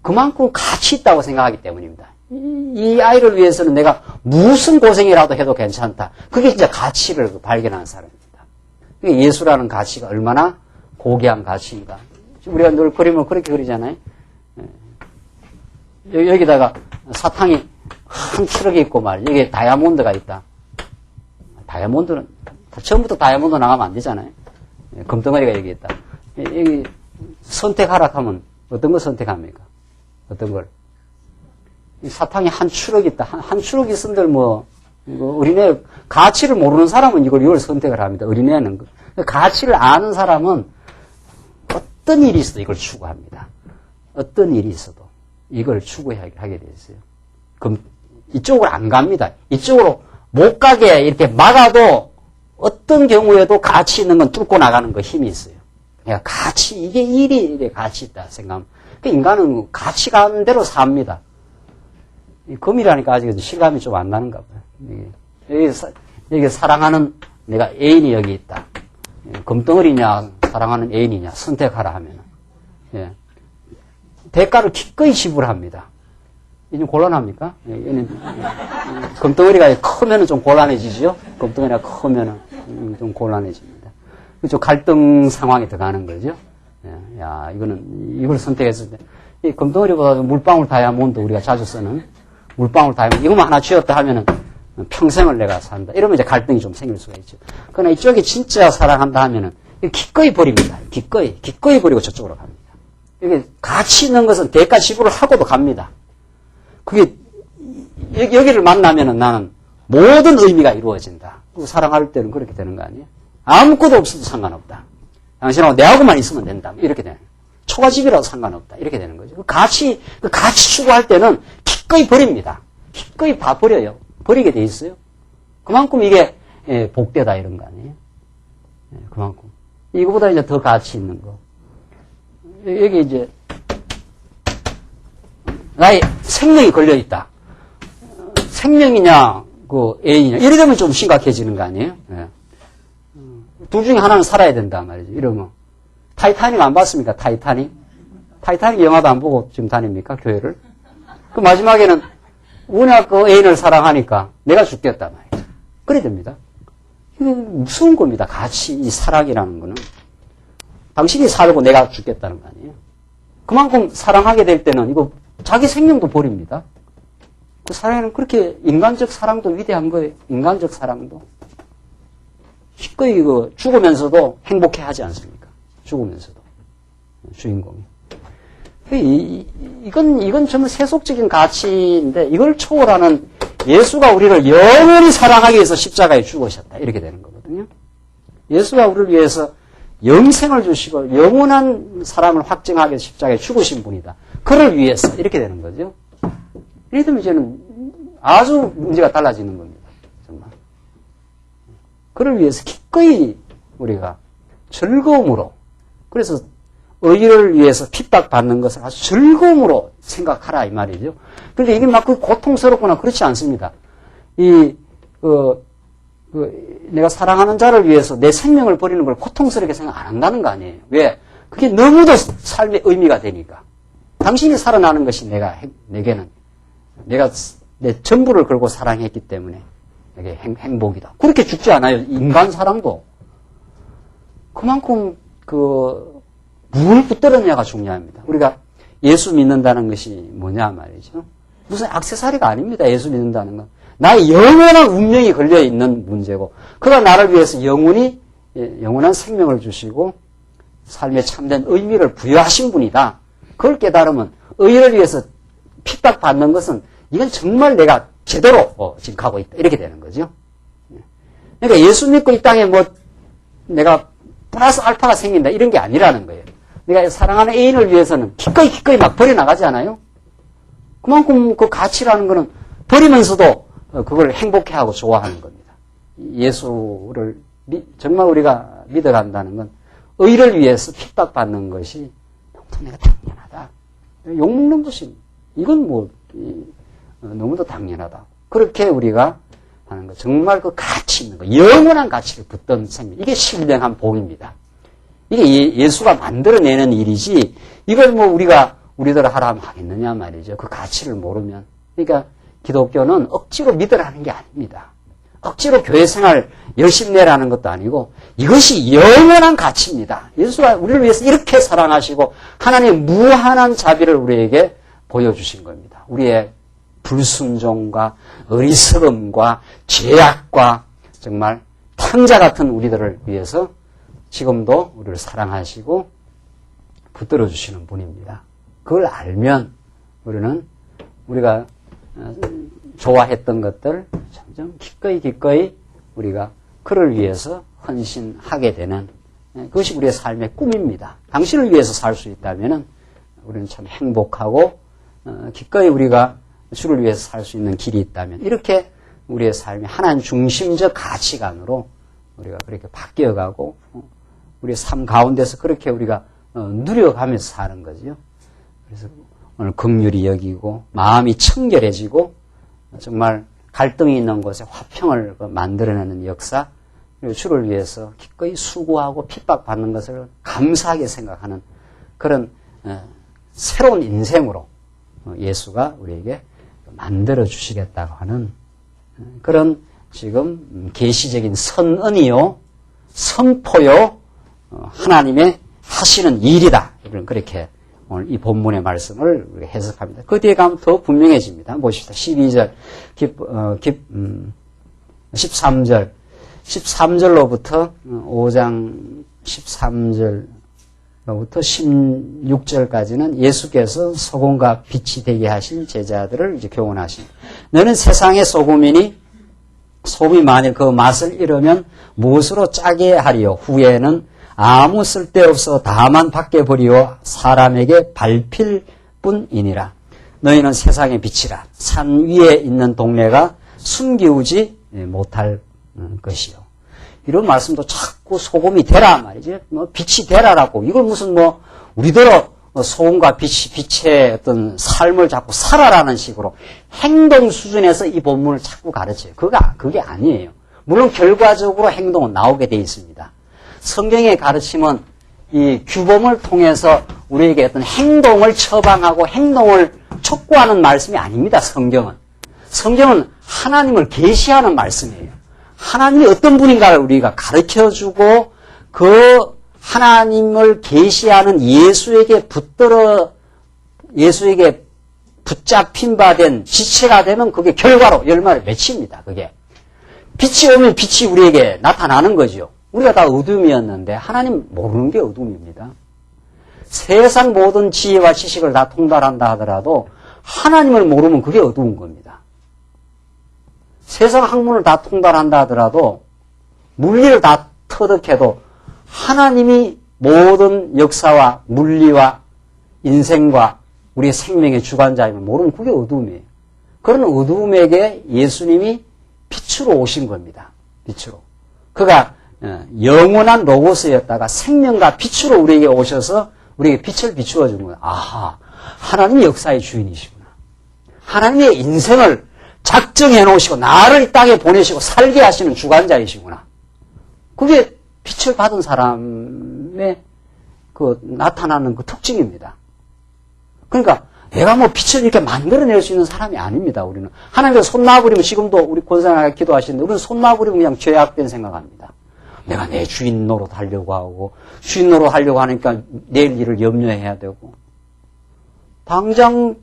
그만큼 가치 있다고 생각하기 때문입니다. 이 아이를 위해서는 내가 무슨 고생이라도 해도 괜찮다. 그게 진짜 가치를 발견하는 사람입니다. 예수라는 가치가 얼마나 고귀한 가치인가. 우리가 늘 그림을 그렇게 그리잖아요. 여기다가 사탕이 한 트럭이 있고 말이죠. 여기에 다이아몬드가 있다. 다이아몬드는 처음부터 다이아몬드 나가면 안 되잖아요. 금덩어리가 여기 있다. 여기 선택하라 하면 어떤 걸 선택합니까? 어떤 걸? 사탕이 한 추럭 있다. 한 추럭 있음들 어린애 가치를 모르는 사람은 이걸 선택을 합니다. 어린애는 가치를 아는 사람은 어떤 일이 있어도 이걸 추구합니다. 어떤 일이 있어도 이걸 추구하게 돼 있어요. 그럼 이쪽으로 안 갑니다. 이쪽으로 못 가게 이렇게 막아도 어떤 경우에도 가치 있는 건 뚫고 나가는 거 힘이 있어요. 그러니까 이게 일이 가치 있다 생각하면. 인간은 가치 가는 대로 삽니다. 금이라니까 아직 실감이 좀 안 나는가 봐요. 여기 사랑하는 내가 애인이 여기 있다. 금덩어리냐, 사랑하는 애인이냐, 선택하라 하면은. 예. 대가를 기꺼이 지불합니다. 이제 곤란합니까? 금덩어리가 크면은 좀 곤란해지죠? 금덩어리가 크면은 좀 곤란해집니다. 좀 갈등 상황에 들어가는 거죠. 야, 이걸 선택했을 때, 이 금덩어리보다 물방울 다이아몬드 우리가 자주 쓰는 물방울 다이아몬드, 이것만 하나 쥐었다 하면은 평생을 내가 산다. 이러면 이제 갈등이 좀 생길 수가 있죠. 그러나 이쪽이 진짜 사랑한다 하면은 기꺼이 버립니다. 기꺼이 버리고 저쪽으로 갑니다. 이게 가치 있는 것은 대가 지불을 하고도 갑니다. 그게, 여기를 만나면은 나는 모든 의미가 이루어진다. 사랑할 때는 그렇게 되는 거 아니에요? 아무것도 없어도 상관없다. 당신하고 내하고만 있으면 된다. 이렇게 되는 거예요. 초가집이라도 상관없다. 이렇게 되는 거죠. 그 가치 추구할 때는 기꺼이 버립니다. 기꺼이 다 버려요. 버리게 돼 있어요. 그만큼 이게 복되다 이런 거 아니에요? 그만큼. 이거보다 이제 더 가치 있는 거. 여기 이제 나의 생명이 걸려 있다. 생명이냐, 애인이냐. 이래 되면 좀 심각해지는 거 아니에요? 네. 둘 중에 하나는 살아야 된다 말이죠. 이러면. 타이타닉 안 봤습니까? 타이타닉 영화도 안 보고 지금 다닙니까? 교회를? 그 마지막에는 워낙 그 애인을 사랑하니까 내가 죽겠다 말이죠. 그래 됩니다. 이게 무서운 겁니다. 같이 이 사랑이라는 거는. 당신이 살고 내가 죽겠다는 거 아니에요? 그만큼 사랑하게 될 때는 이거 자기 생명도 버립니다. 그 사랑은 그렇게 인간적 사랑도 위대한 거예요. 인간적 사랑도. 기꺼이 죽으면서도 행복해 하지 않습니까? 죽으면서도. 주인공이. 이건 정말 세속적인 가치인데 이걸 초월하는 예수가 우리를 영원히 사랑하기 위해서 십자가에 죽으셨다. 이렇게 되는 거거든요. 예수가 우리를 위해서 영생을 주시고 영원한 사랑을 확증하기 위해서 십자가에 죽으신 분이다. 그를 위해서 이렇게 되는 거죠. 이렇게 되면 이제는 아주 문제가 달라지는 겁니다. 정말. 그를 위해서 기꺼이 우리가 즐거움으로, 그래서 의를 위해서 핍박받는 것을 아주 즐거움으로 생각하라 이 말이죠. 그런데 이게 막 고통스럽거나 그렇지 않습니다. 내가 사랑하는 자를 위해서 내 생명을 버리는 걸 고통스럽게 생각 안 한다는 거 아니에요. 왜? 그게 너무도 삶의 의미가 되니까. 당신이 살아나는 것이 내게는 내가 내 전부를 걸고 사랑했기 때문에 이게 행복이다. 그렇게 죽지 않아요. 인간 사랑도. 그만큼 뭘 붙들었냐가 중요합니다. 우리가 예수 믿는다는 것이 뭐냐 말이죠. 무슨 액세서리가 아닙니다. 예수 믿는다는 건. 나의 영원한 운명이 걸려있는 문제고, 그가 나를 위해서 영원한 생명을 주시고 삶에 참된 의미를 부여하신 분이다. 그걸 깨달으면 의를 위해서 핍박받는 것은 이건 정말 내가 제대로 지금 가고 있다. 이렇게 되는 거죠. 그러니까 예수 믿고 이 땅에 내가 플러스 알파가 생긴다. 이런 게 아니라는 거예요. 내가 사랑하는 애인을 위해서는 기꺼이 막 버려나가지 않아요? 그만큼 그 가치라는 거는 버리면서도 그걸 행복해하고 좋아하는 겁니다. 예수를 정말 우리가 믿어간다는 건 의를 위해서 핍박받는 것이 내가 당연하다. 욕먹는 것이 이건 너무도 당연하다. 그렇게 우리가 하는 거. 정말 그 가치 있는 거, 영원한 가치를 붙든 생명. 이게 신령한 복입니다. 이게 예수가 만들어내는 일이지, 이걸 우리들 하라 하면 하겠느냐 말이죠. 그 가치를 모르면. 그러니까 기독교는 억지로 믿으라는 게 아닙니다. 억지로 교회 생활 열심히 내라는 것도 아니고, 이것이 영원한 가치입니다. 예수가 우리를 위해서 이렇게 사랑하시고, 하나님의 무한한 자비를 우리에게 보여주신 겁니다. 우리의 불순종과 어리석음과 죄악과 정말 탕자 같은 우리들을 위해서 지금도 우리를 사랑하시고 붙들어 주시는 분입니다. 그걸 알면 우리가 좋아했던 것들 점점 기꺼이 우리가 그를 위해서 헌신하게 되는, 그것이 우리의 삶의 꿈입니다. 당신을 위해서 살 수 있다면 우리는 참 행복하고 기꺼이 우리가 주를 위해서 살 수 있는 길이 있다면, 이렇게 우리의 삶이 하나님 중심적 가치관으로 우리가 그렇게 바뀌어가고 우리의 삶 가운데서 그렇게 우리가 누려가면서 사는 거죠. 그래서 오늘 긍휼히 여기고 마음이 청결해지고 정말 갈등이 있는 곳에 화평을 만들어내는 역사, 그리고 주를 위해서 기꺼이 수고하고 핍박받는 것을 감사하게 생각하는 그런 새로운 인생으로 예수가 우리에게 만들어 주시겠다고 하는 그런 지금 계시적인 선언이요, 선포요, 하나님의 하시는 일이다. 이렇게 오늘 이 본문의 말씀을 우리가 해석합니다. 그 뒤에 가면 더 분명해집니다. 한번 보십시다. 12절, 13절, 13절로부터 5장 13절로부터 16절까지는 예수께서 소금과 빛이 되게 하신 제자들을 이제 교훈하십니다. 너는 세상의 소금이니 소금이 만일 그 맛을 잃으면 무엇으로 짜게 하리요? 후에는 아무 쓸데없어 다만 밖에 버리어 사람에게 밟힐 뿐이니라. 너희는 세상의 빛이라. 산 위에 있는 동네가 숨기우지 못할 것이요. 이런 말씀도 자꾸 소금이 되라 말이지. 빛이 되라라고. 이걸 무슨 우리더러 소금과 빛의 어떤 삶을 자꾸 살아라는 식으로 행동 수준에서 이 본문을 자꾸 가르쳐요. 그게 아니에요. 물론 결과적으로 행동은 나오게 돼 있습니다. 성경의 가르침은 이 규범을 통해서 우리에게 어떤 행동을 처방하고 행동을 촉구하는 말씀이 아닙니다. 성경은 하나님을 계시하는 말씀이에요. 하나님이 어떤 분인가를 우리가 가르쳐주고 그 하나님을 계시하는 예수에게 붙잡힌 바 된 지체가 되면 그게 결과로 열매를 맺힙니다. 그게 빛이 오면 빛이 우리에게 나타나는 거죠. 우리가 다 어둠이었는데 하나님 모르는 게 어둠입니다. 세상 모든 지혜와 지식을 다 통달한다 하더라도 하나님을 모르면 그게 어두운 겁니다. 세상 학문을 다 통달한다 하더라도 물리를 다 터득해도 하나님이 모든 역사와 물리와 인생과 우리의 생명의 주관자임을 모르면 그게 어두움이에요. 그런 어두움에게 예수님이 빛으로 오신 겁니다. 빛으로. 그가 영원한 로고스였다가 생명과 빛으로 우리에게 오셔서 우리에게 빛을 비추어 준 거예요. 아하, 하나님이 역사의 주인이시구나. 하나님의 인생을 작정해 놓으시고 나를 이 땅에 보내시고 살게 하시는 주관자이시구나. 그게 빛을 받은 사람의 그 나타나는 그 특징입니다. 그러니까 내가 뭐 빛을 이렇게 만들어낼 수 있는 사람이 아닙니다. 우리는 하나님께서 손 놔버리면, 지금도 우리 권사님이 기도하시는데 우리는 손 놔버리면 그냥 죄악된 생각합니다. 내가 내 주인 노릇하려고 하고, 주인 노릇하려고 하니까 내일 일을 염려해야 되고, 당장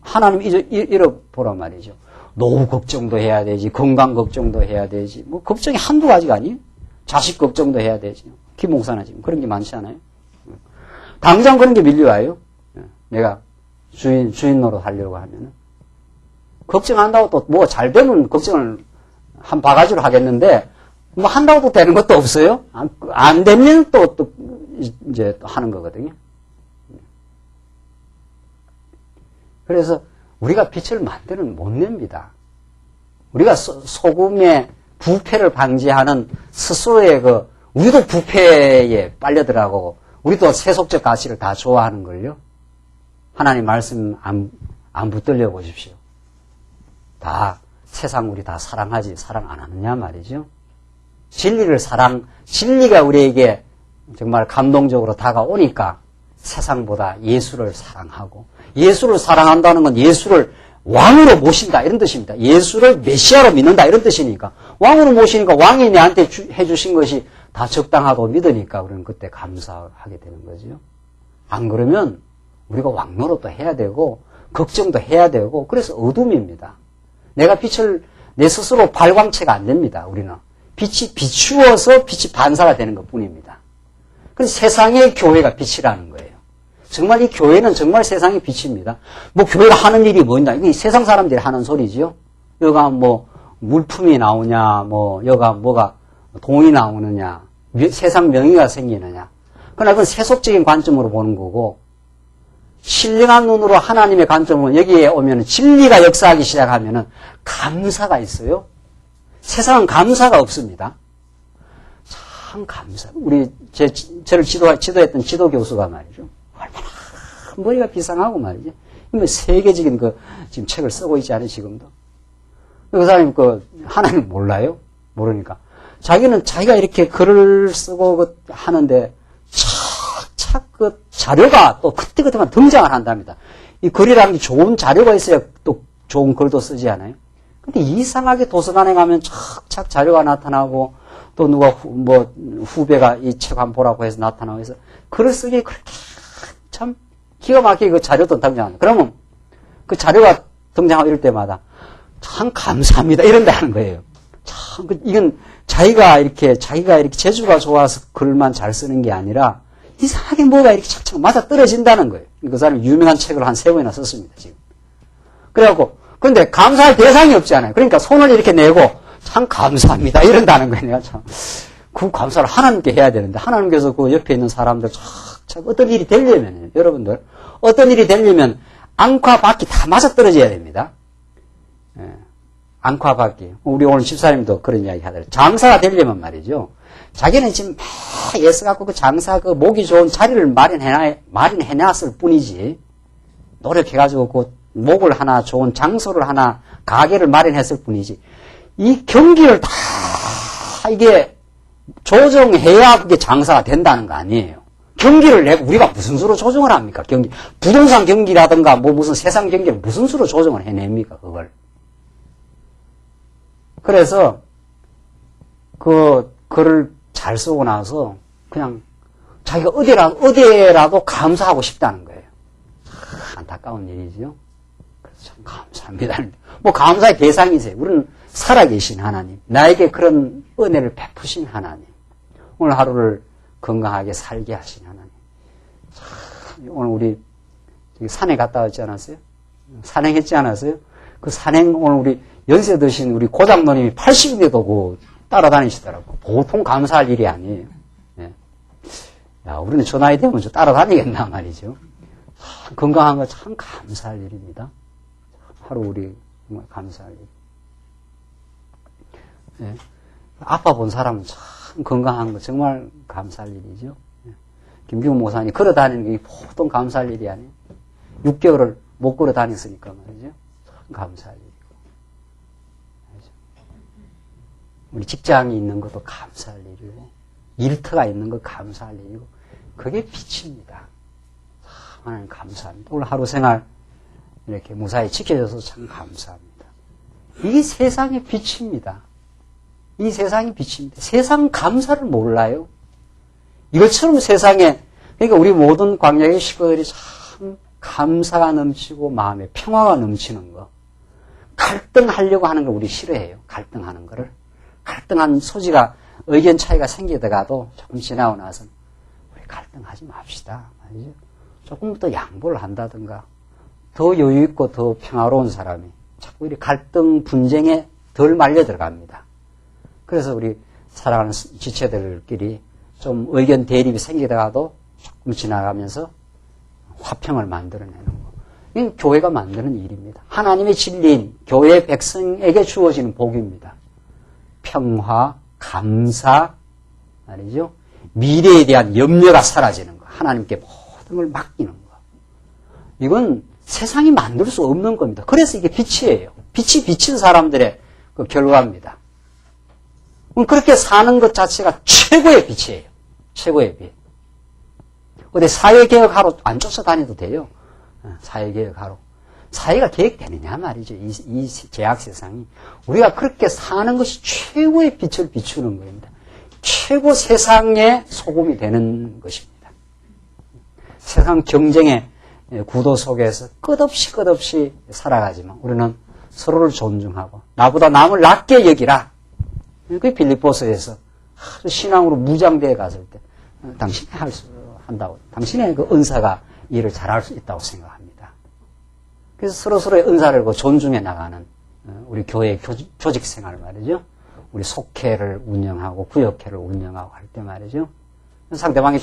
하나님 잃어보란 말이죠. 노후 걱정도 해야 되지, 건강 걱정도 해야 되지, 뭐 걱정이 한두 가지가 아니에요. 자식 걱정도 해야 되지. 김 목사는 지금 그런 게 많지 않아요? 당장 그런 게 밀려와요. 내가 주인 노릇 하려고 하면은. 걱정한다고 또 뭐 잘 되면 걱정을 한 바가지로 하겠는데, 뭐 한다고 또 되는 것도 없어요. 안 되면 또 이제 또 하는 거거든요. 그래서 우리가 빛을 만드는 못 냅니다. 우리가 소금의 부패를 방지하는 스스로의 우리도 부패에 빨려들어가고, 우리도 세속적 가치를 다 좋아하는 걸요. 하나님 말씀 안 붙들려 보십시오. 다 세상 우리 다 사랑하지, 사랑 안 하느냐 말이죠. 진리가 우리에게 정말 감동적으로 다가오니까 세상보다 예수를 사랑하고, 예수를 사랑한다는 건 예수를 왕으로 모신다 이런 뜻입니다. 예수를 메시아로 믿는다 이런 뜻이니까, 왕으로 모시니까 왕이 내한테 해주신 것이 다 적당하다고 믿으니까 우리는 그때 감사하게 되는 거죠. 안 그러면 우리가 왕 노릇도 해야 되고 걱정도 해야 되고, 그래서 어둠입니다. 내가 빛을 내 스스로 발광체가 안 됩니다. 우리는 빛이 비추어서 빛이 반사가 되는 것뿐입니다. 그래서 세상의 교회가 빛이라는 거예요. 정말 이 교회는 정말 세상의 빛입니다. 뭐 교회가 하는 일이 뭐냐? 이게 세상 사람들이 하는 소리지요. 여가 뭐 물품이 나오냐, 뭐 여가 뭐가 돈이 나오느냐, 세상 명예가 생기느냐. 그러나 그건 세속적인 관점으로 보는 거고, 신령한 눈으로 하나님의 관점으로 여기에 오면 진리가 역사하기 시작하면은 감사가 있어요. 세상은 감사가 없습니다. 참 감사. 저를 지도했던 지도 교수가 말이죠. 얼마나 머리가 비상하고 말이죠. 뭐 세계적인 지금 책을 쓰고 있지 않아요, 지금도. 그 사람이 하나님 몰라요? 모르니까. 자기는 자기가 이렇게 글을 쓰고 하는데 착착 자료가 또 그때그때만 등장을 한답니다. 이 글이라는 게 좋은 자료가 있어야 또 좋은 글도 쓰지 않아요? 근데 이상하게 도서관에 가면 착착 자료가 나타나고, 또 누가 후배가 이 책 한번 보라고 해서 나타나고 해서 글을 쓰기 그렇게 참 기가 막히게 그 자료도 등장합니다. 그러면 그 자료가 등장하고 이럴 때마다 참 감사합니다 이런다는 거예요. 참 이건 자기가 이렇게 재주가 좋아서 글만 잘 쓰는 게 아니라 이상하게 뭐가 이렇게 착착 맞아 떨어진다는 거예요. 그 사람이 유명한 책을 한 3권이나 썼습니다, 지금. 그래갖고, 근데 감사할 대상이 없지 않아요. 그러니까 손을 이렇게 내고, 참 감사합니다. 이런다는 거예요. 내가 참. 그 감사를 하나님께 해야 되는데, 하나님께서 그 옆에 있는 사람들 착착 어떤 일이 되려면, 여러분들, 어떤 일이 되려면, 앙과 바퀴 다 맞아 떨어져야 됩니다. 예. 앙과 바퀴. 우리 오늘 집사님도 그런 이야기 하더라고요. 장사가 되려면 말이죠. 자기는 지금 막 애써갖고 그 장사 목이 좋은 자리를 마련해놨을 뿐이지, 노력해가지고 그 목을 하나, 좋은 장소를 하나, 가게를 마련했을 뿐이지, 이 경기를 다 이게 조정해야 그게 장사가 된다는 거 아니에요. 경기를 우리가 무슨 수로 조정을 합니까? 부동산 경기라든가 무슨 세상 경기를 무슨 수로 조정을 해냅니까? 그걸. 그래서 글을 잘 쓰고 나서 그냥 자기가 어디라도 감사하고 싶다는 거예요. 안타까운 일이죠. 그래서 참 감사합니다. 뭐 감사의 대상이세요. 우리는 살아계신 하나님, 나에게 그런 은혜를 베푸신 하나님, 오늘 하루를 건강하게 살게 하신 하나님, 오늘 우리 산에 갔다 왔지 않았어요? 산행했지 않았어요? 그 산행, 오늘 우리 연세 드신 우리 고장노님이 80인데도 그 따라다니시더라고. 보통 감사할 일이 아니에요. 예. 야, 우리는 저 나이 되면 저 따라다니겠나 말이죠. 건강한 거 참 감사할 일입니다. 하루 우리 정말 감사할 일. 예. 아파 본 사람은 참 건강한 거 정말 감사할 일이죠. 예. 김기훈 목사님 걸어 다니는 게 보통 감사할 일이 아니에요. 6개월을 못 걸어 다녔으니까 말이죠. 참 감사할 일이고. 알죠? 우리 직장이 있는 것도 감사할 일이고, 일터가 있는 것 감사할 일이고, 그게 빛입니다. 하나님 감사합니다. 오늘 하루 생활 이렇게 무사히 지켜줘서 참 감사합니다. 이게 세상의 빛입니다. 이 세상이 빛입니다. 세상 감사를 몰라요. 이것처럼 세상에, 그러니까 우리 모든 광야의 식구들이 참 감사가 넘치고 마음에 평화가 넘치는 거. 갈등하려고 하는 걸 우리 싫어해요. 갈등하는 거를. 갈등한 소지가, 의견 차이가 생기다가도 조금 지나고 나서 우리 갈등하지 맙시다. 말이죠. 조금 더 양보를 한다든가, 더 여유있고 더 평화로운 사람이 자꾸 이렇게 갈등, 분쟁에 덜 말려 들어갑니다. 그래서 우리 사랑하는 지체들끼리 좀 의견 대립이 생기다가도 조금 지나가면서 화평을 만들어내는 거. 이건 교회가 만드는 일입니다. 하나님의 진리인 교회 백성에게 주어지는 복입니다. 평화, 감사, 말이죠. 미래에 대한 염려가 사라지는 거. 하나님께 모든 걸 맡기는 거. 이건 세상이 만들 수 없는 겁니다. 그래서 이게 빛이에요. 빛이 비친 사람들의 그 결과입니다. 그렇게 사는 것 자체가 최고의 빛이에요. 최고의 빛. 어디 사회개혁하러 안 쫓아다녀도 돼요. 사회개혁하러. 사회가 개혁되느냐 말이죠. 이 제약 세상이. 우리가 그렇게 사는 것이 최고의 빛을 비추는 겁니다. 최고 세상의 소금이 되는 것입니다. 세상 경쟁의 구도 속에서 끝없이 살아가지만 우리는 서로를 존중하고 나보다 남을 낮게 여기라. 그 빌립보서에서 아주 신앙으로 무장대에 갔을 때 당신이 한다고. 당신의 그 은사가 일을 잘할 수 있다고 생각합니다. 그래서 서로서로의 은사를 존중해 나가는 우리 교회의 조직 생활 말이죠. 우리 속회를 운영하고 구역회를 운영하고 할 때 말이죠. 상대방의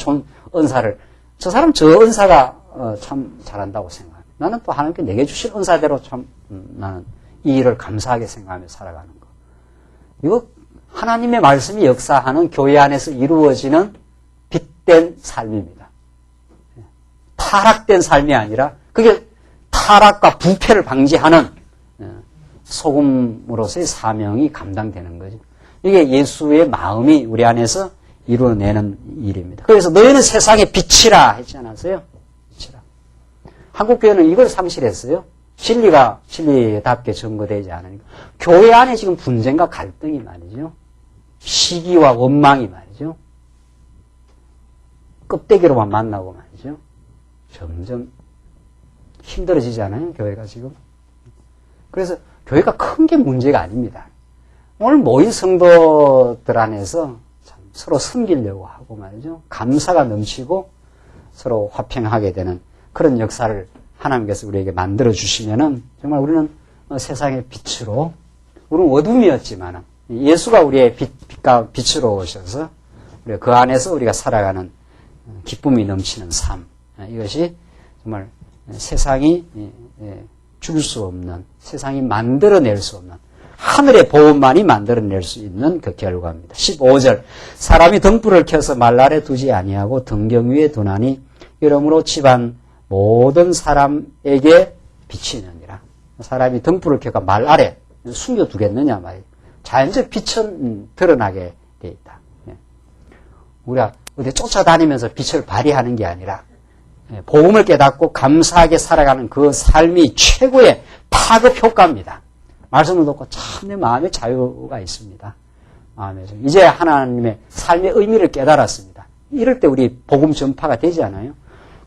은사를 저 사람 저 은사가 참 잘한다고 생각합니다. 나는 또 하나님께 내게 주신 은사대로 참 나는 이 일을 감사하게 생각하며 살아가는 거. 이거 하나님의 말씀이 역사하는 교회 안에서 이루어지는 빛된 삶입니다. 타락된 삶이 아니라 그게 타락과 부패를 방지하는 소금으로서의 사명이 감당되는 거죠. 이게 예수의 마음이 우리 안에서 이루어내는 일입니다. 그래서 너희는 세상의 빛이라 했지 않았어요? 빛이라. 한국교회는 이걸 상실했어요. 진리가 진리답게 증거되지 않으니까. 교회 안에 지금 분쟁과 갈등이 말이죠. 시기와 원망이 말이죠. 껍데기로만 만나고 말이죠. 점점 힘들어지지 않아요? 교회가 지금. 그래서 교회가 큰 게 문제가 아닙니다. 오늘 모인 성도들 안에서 참 서로 섬기려고 하고 말이죠. 감사가 넘치고 서로 화평하게 되는 그런 역사를 하나님께서 우리에게 만들어 주시면은 정말 우리는 세상의 빛으로, 우리는 어둠이었지만은 예수가 우리의 빛과 빛으로 오셔서 우리가 그 안에서 우리가 살아가는 기쁨이 넘치는 삶. 이것이 정말 세상이 줄 수 없는, 세상이 만들어낼 수 없는, 하늘의 보험만이 만들어낼 수 있는 그 결과입니다. 15절 사람이 등불을 켜서 말 아래 두지 아니하고 등경 위에 두나니 이러므로 집안 모든 사람에게 비치느니라. 사람이 등불을 켜가 말 아래 숨겨두겠느냐 말이에요. 자연적 빛은 드러나게 돼 있다. 우리가 어디 쫓아다니면서 빛을 발휘하는 게 아니라 복음을 깨닫고 감사하게 살아가는 그 삶이 최고의 파급 효과입니다. 말씀을 듣고 참 내 마음에 자유가 있습니다. 이제 하나님의 삶의 의미를 깨달았습니다. 이럴 때 우리 복음 전파가 되지 않아요?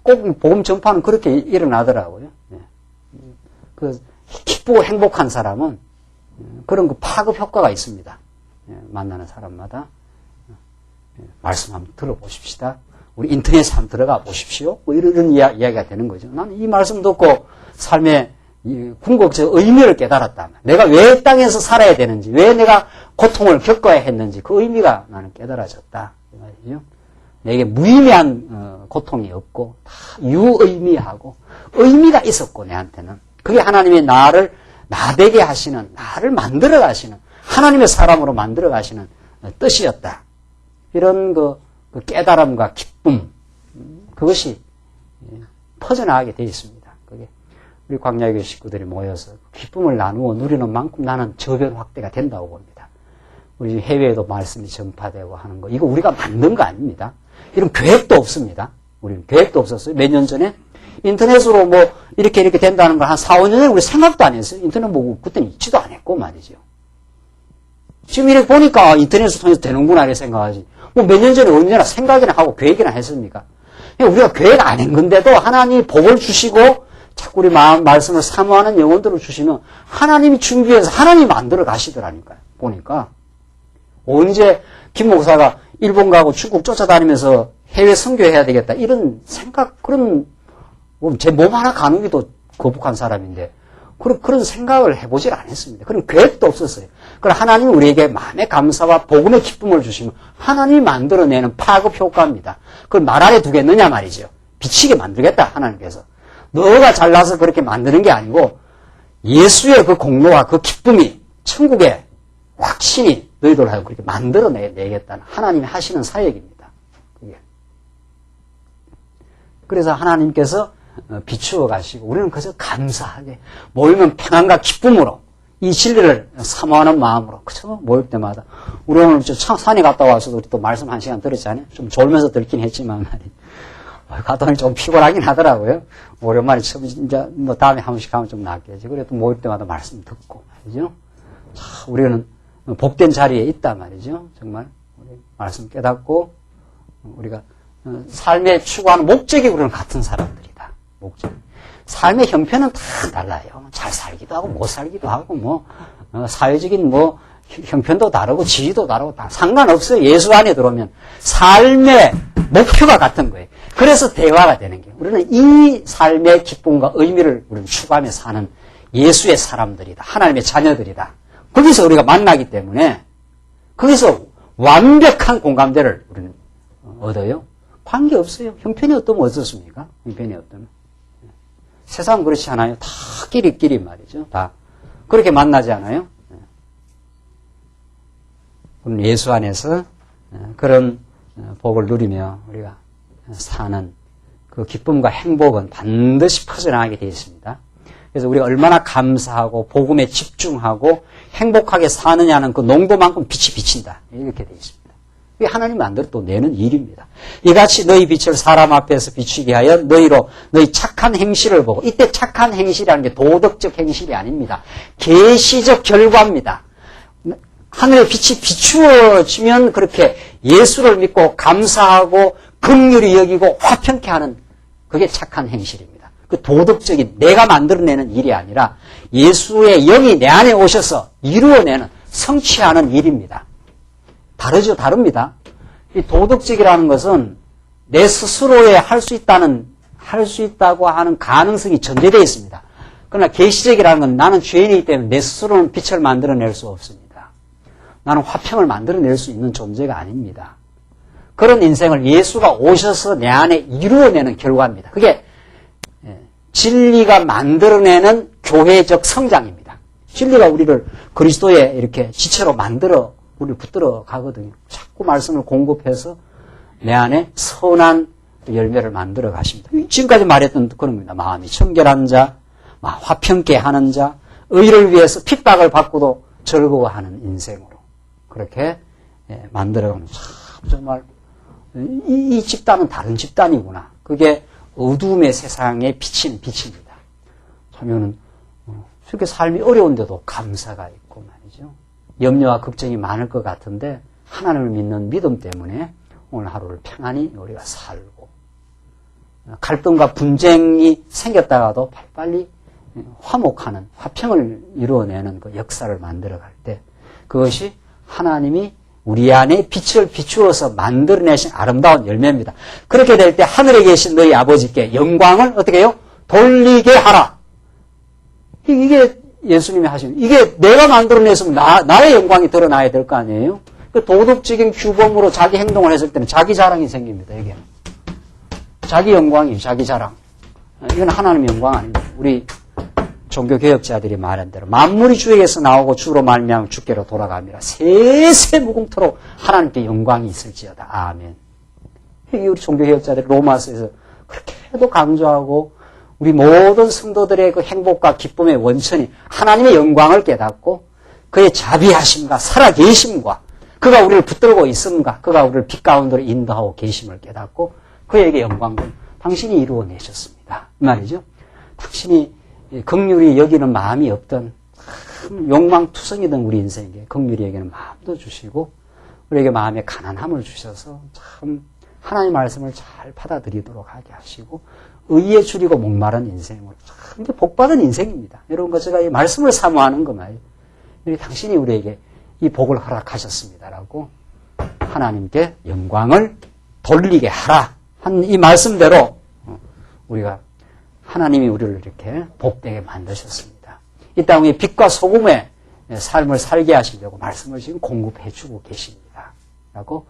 꼭 복음 전파는 그렇게 일어나더라고요. 그 기쁘고 행복한 사람은 그런 그 파급 효과가 있습니다. 만나는 사람마다 말씀 한번 들어보십시다. 우리 인터넷에 한번 들어가 보십시오. 뭐 이런 이야기가 되는 거죠. 나는 이 말씀 듣고 삶의 궁극적 의미를 깨달았다. 내가 왜 땅에서 살아야 되는지, 왜 내가 고통을 겪어야 했는지 그 의미가 나는 깨달아졌다. 이 말이죠. 내게 무의미한 고통이 없고 다 유의미하고 의미가 있었고 내한테는 그게 하나님이 나를 나되게 하시는, 나를 만들어 가시는, 하나님의 사람으로 만들어 가시는 뜻이었다. 이런 그 깨달음과 기쁨, 그것이 퍼져나가게 되어 있습니다. 그게 우리 광야교회 식구들이 모여서 기쁨을 나누어 누리는 만큼 나는 저변 확대가 된다고 봅니다. 우리 해외에도 말씀이 전파되고 하는 거, 이거 우리가 만든 거 아닙니다. 이런 계획도 없습니다. 우리는 계획도 없었어요. 몇 년 전에 인터넷으로 뭐 이렇게 된다는 걸 한 4, 5년 전에 우리 생각도 안 했어요. 인터넷 보고 그때는 있지도 않았고 말이죠. 지금 이렇게 보니까 인터넷을 통해서 되는구나 이렇게 생각하지. 뭐 몇 년 전에 언제나 생각이나 하고 계획이나 했습니까? 우리가 계획 안 한 건데도 하나님이 복을 주시고 자꾸 우리 말씀을 사모하는 영혼들을 주시면 하나님이 준비해서 하나님이 만들어 가시더라니까요. 보니까 언제 김 목사가 일본 가고 중국 쫓아다니면서 해외 선교해야 되겠다 이런 생각, 그런 제 몸 하나 가누기도 거북한 사람인데 그런 생각을 해보질 않았습니다. 그런 계획도 없었어요. 그럼 하나님이 우리에게 마음의 감사와 복음의 기쁨을 주시면 하나님이 만들어내는 파급 효과입니다. 그걸 말 안에 두겠느냐 말이죠. 비치게 만들겠다 하나님께서. 너가 잘나서 그렇게 만드는 게 아니고 예수의 그 공로와 그 기쁨이 천국의 확신이 너희들 하여 그렇게 만들어내겠다는 하나님이 하시는 사역입니다. 그게. 그래서 하나님께서 비추어 가시고 우리는 그저 감사하게 모이면 평안과 기쁨으로 이 진리를 사모하는 마음으로 그저 모일 때마다 우리 오늘 산에 갔다 와서도 우리 또 말씀 1시간 들었잖아요. 좀 졸면서 들긴 했지만 말이에요. 갔다 오니 좀 피곤하긴 하더라고요. 오랜만에 처음 이제 뭐 다음에 한 번씩 가면 좀 낫겠지. 그래도 모일 때마다 말씀 듣고 말이죠. 자, 우리는 복된 자리에 있다 말이죠. 정말 우리 말씀 깨닫고 우리가 삶에 추구하는 목적이 우리는 같은 사람들이다. 목적. 삶의 형편은 다 달라요. 잘 살기도 하고 못 살기도 하고 뭐 사회적인 뭐 형편도 다르고 지위도 다르고 다 상관없어요. 예수 안에 들어오면 삶의 목표가 같은 거예요. 그래서 대화가 되는 거예요. 우리는 이 삶의 기쁨과 의미를 우리는 추구하며 사는 예수의 사람들이다. 하나님의 자녀들이다. 거기서 우리가 만나기 때문에 거기서 완벽한 공감대를 우리는 얻어요. 관계없어요. 형편이 어떠면 어떻습니까? 형편이 어떠면. 세상은 그렇지 않아요. 다 끼리끼리 말이죠. 다 그렇게 만나지 않아요. 그럼 예수 안에서 그런 복을 누리며 우리가 사는 그 기쁨과 행복은 반드시 퍼져나가게 되어 있습니다. 그래서 우리가 얼마나 감사하고 복음에 집중하고 행복하게 사느냐는 그 농도만큼 빛이 비친다. 이렇게 되어 있습니다. 이게 하나님 만들어 또 내는 일입니다. 이같이 너희 빛을 사람 앞에서 비추게 하여 너희로 너희 착한 행실을 보고, 이때 착한 행실이라는 게 도덕적 행실이 아닙니다. 계시적 결과입니다. 하늘의 빛이 비추어지면 그렇게 예수를 믿고 감사하고 긍휼히 여기고 화평케 하는 그게 착한 행실입니다. 그 도덕적인 내가 만들어내는 일이 아니라 예수의 영이 내 안에 오셔서 이루어내는 성취하는 일입니다. 다르죠? 다릅니다. 이 도덕적이라는 것은 내 스스로에 할 수 있다고 하는 가능성이 전제되어 있습니다. 그러나 계시적이라는 건 나는 죄인이기 때문에 내 스스로는 빛을 만들어낼 수 없습니다. 나는 화평을 만들어낼 수 있는 존재가 아닙니다. 그런 인생을 예수가 오셔서 내 안에 이루어내는 결과입니다. 그게 진리가 만들어내는 교회적 성장입니다. 진리가 우리를 그리스도의 이렇게 지체로 만들어 우리를 붙들어 가거든요. 자꾸 말씀을 공급해서 내 안에 선한 열매를 만들어 가십니다. 지금까지 말했던 그런 겁니다. 마음이 청결한 자, 화평케 하는 자, 의를 위해서 핍박을 받고도 즐거워하는 인생으로 그렇게 만들어가면 참 정말 이 집단은 다른 집단이구나. 그게 어두움의 세상에 비친 빛입니다. 참여는 이렇게 삶이 어려운데도 감사가 있고 말이죠. 염려와 걱정이 많을 것 같은데 하나님을 믿는 믿음 때문에 오늘 하루를 평안히 우리가 살고, 갈등과 분쟁이 생겼다가도 빨리 화목하는, 화평을 이루어내는 그 역사를 만들어갈 때 그것이 하나님이 우리 안에 빛을 비추어서 만들어내신 아름다운 열매입니다. 그렇게 될 때 하늘에 계신 너희 아버지께 영광을 어떻게 해요? 돌리게 하라. 이게 예수님이 하신, 이게 내가 만들어냈으면 나의 영광이 드러나야 될 거 아니에요? 그 도덕적인 규범으로 자기 행동을 했을 때는 자기 자랑이 생깁니다, 이게. 자기 영광이에요, 자기 자랑. 이건 하나님의 영광 아닙니다. 우리 종교개혁자들이 말한 대로 만물이 주에게서 나오고 주로 말미암아 주께로 돌아갑니다. 세세 무궁토록 하나님께 영광이 있을지어다. 아멘. 이게 우리 종교개혁자들이 로마서에서 그렇게도 강조하고 우리 모든 성도들의 그 행복과 기쁨의 원천이 하나님의 영광을 깨닫고 그의 자비하심과 살아계심과 그가 우리를 붙들고 있음과 그가 우리를 빛 가운데로 인도하고 계심을 깨닫고 그에게 영광을 당신이 이루어내셨습니다. 이 말이죠. 당신이 긍휼히 여기는 마음이 없던 욕망투성이던 우리 인생에게 긍휼히 여기는 마음도 주시고 우리에게 마음의 가난함을 주셔서 참 하나님의 말씀을 잘 받아들이도록 하게 하시고 의에 줄이고 목마른 인생을 참 복받은 인생입니다. 여러분과 제가 이 말씀을 사모하는 거 말이에요. 당신이 우리에게 이 복을 허락하셨습니다라고 하나님께 영광을 돌리게 하라 한 이 말씀대로 우리가 하나님이 우리를 이렇게 복되게 만드셨습니다. 이 땅에 빛과 소금의 삶을 살게 하시려고 말씀을 지금 공급해 주고 계십니다. 라고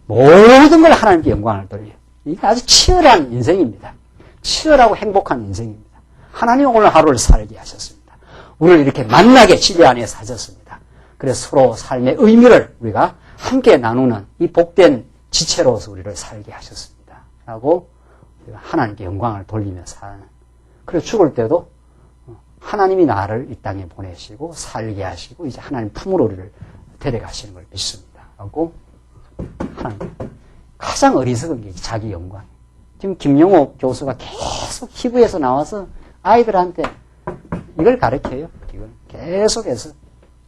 모든 걸 하나님께 영광을 돌려요. 이게 아주 치열한 인생입니다. 치열하고 행복한 인생입니다. 하나님 오늘 하루를 살게 하셨습니다. 우리를 이렇게 만나게 진리 안에서 하셨습니다. 그래서 서로 삶의 의미를 우리가 함께 나누는 이 복된 지체로서 우리를 살게 하셨습니다. 라고 하나님께 영광을 돌리며 사는. 그래서 죽을 때도 하나님이 나를 이 땅에 보내시고 살게 하시고 이제 하나님 품으로 우리를 데려가시는 걸 믿습니다. 하고 하나님 가장 어리석은 게 자기 영광. 지금 김용호 교수가 계속 TV에서 나와서 아이들한테 이걸 가르쳐요. 이걸 계속해서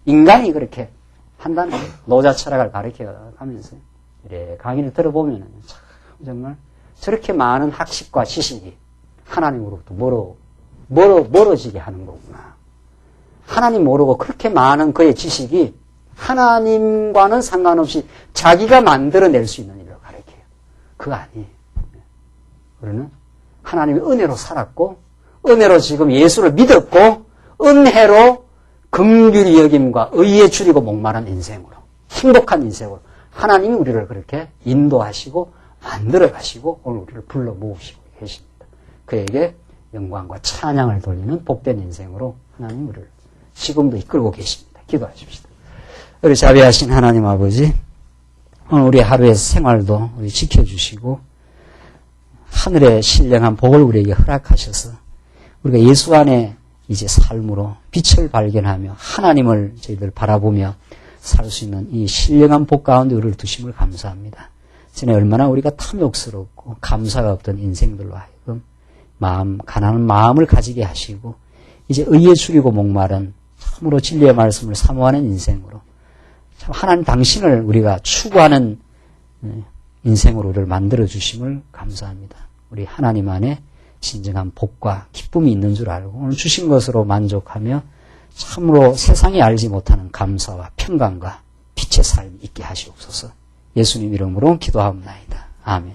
인간이 그렇게 한다는 거예요. 노자 철학을 가르쳐 가면서 이래 강의를 들어보면 참 정말 저렇게 많은 학식과 지식이 하나님으로부터 멀어지게 하는 거구나. 하나님 모르고 그렇게 많은 그의 지식이 하나님과는 상관없이 자기가 만들어낼 수 있는 일을 가르쳐요. 그거 아니에요. 우리는 하나님의 은혜로 살았고 은혜로 지금 예수를 믿었고 은혜로 긍휼히 여김과 의에 줄이고 목마른 인생으로 행복한 인생으로 하나님이 우리를 그렇게 인도하시고 만들어 가시고 오늘 우리를 불러 모으시고 계십니다. 그에게 영광과 찬양을 돌리는 복된 인생으로 하나님 우리를 지금도 이끌고 계십니다. 기도하십시다. 우리 자비하신 하나님 아버지, 오늘 우리 하루의 생활도 우리 지켜주시고 하늘의 신령한 복을 우리에게 허락하셔서 우리가 예수 안에 이제 삶으로 빛을 발견하며 하나님을 저희들 바라보며 살 수 있는 이 신령한 복 가운데 우리를 두심을 감사합니다. 전에 얼마나 우리가 탐욕스럽고 감사가 없던 인생들로 하여금 가난한 마음을 가지게 하시고 이제 의에 줄이고 목마른 참으로 진리의 말씀을 사모하는 인생으로 참 하나님 당신을 우리가 추구하는 인생으로 우리를 만들어 주심을 감사합니다. 우리 하나님 안에 진정한 복과 기쁨이 있는 줄 알고 오늘 주신 것으로 만족하며 참으로 세상이 알지 못하는 감사와 평강과 빛의 삶이 있게 하시옵소서. 예수님 이름으로 기도하옵나이다. 아멘.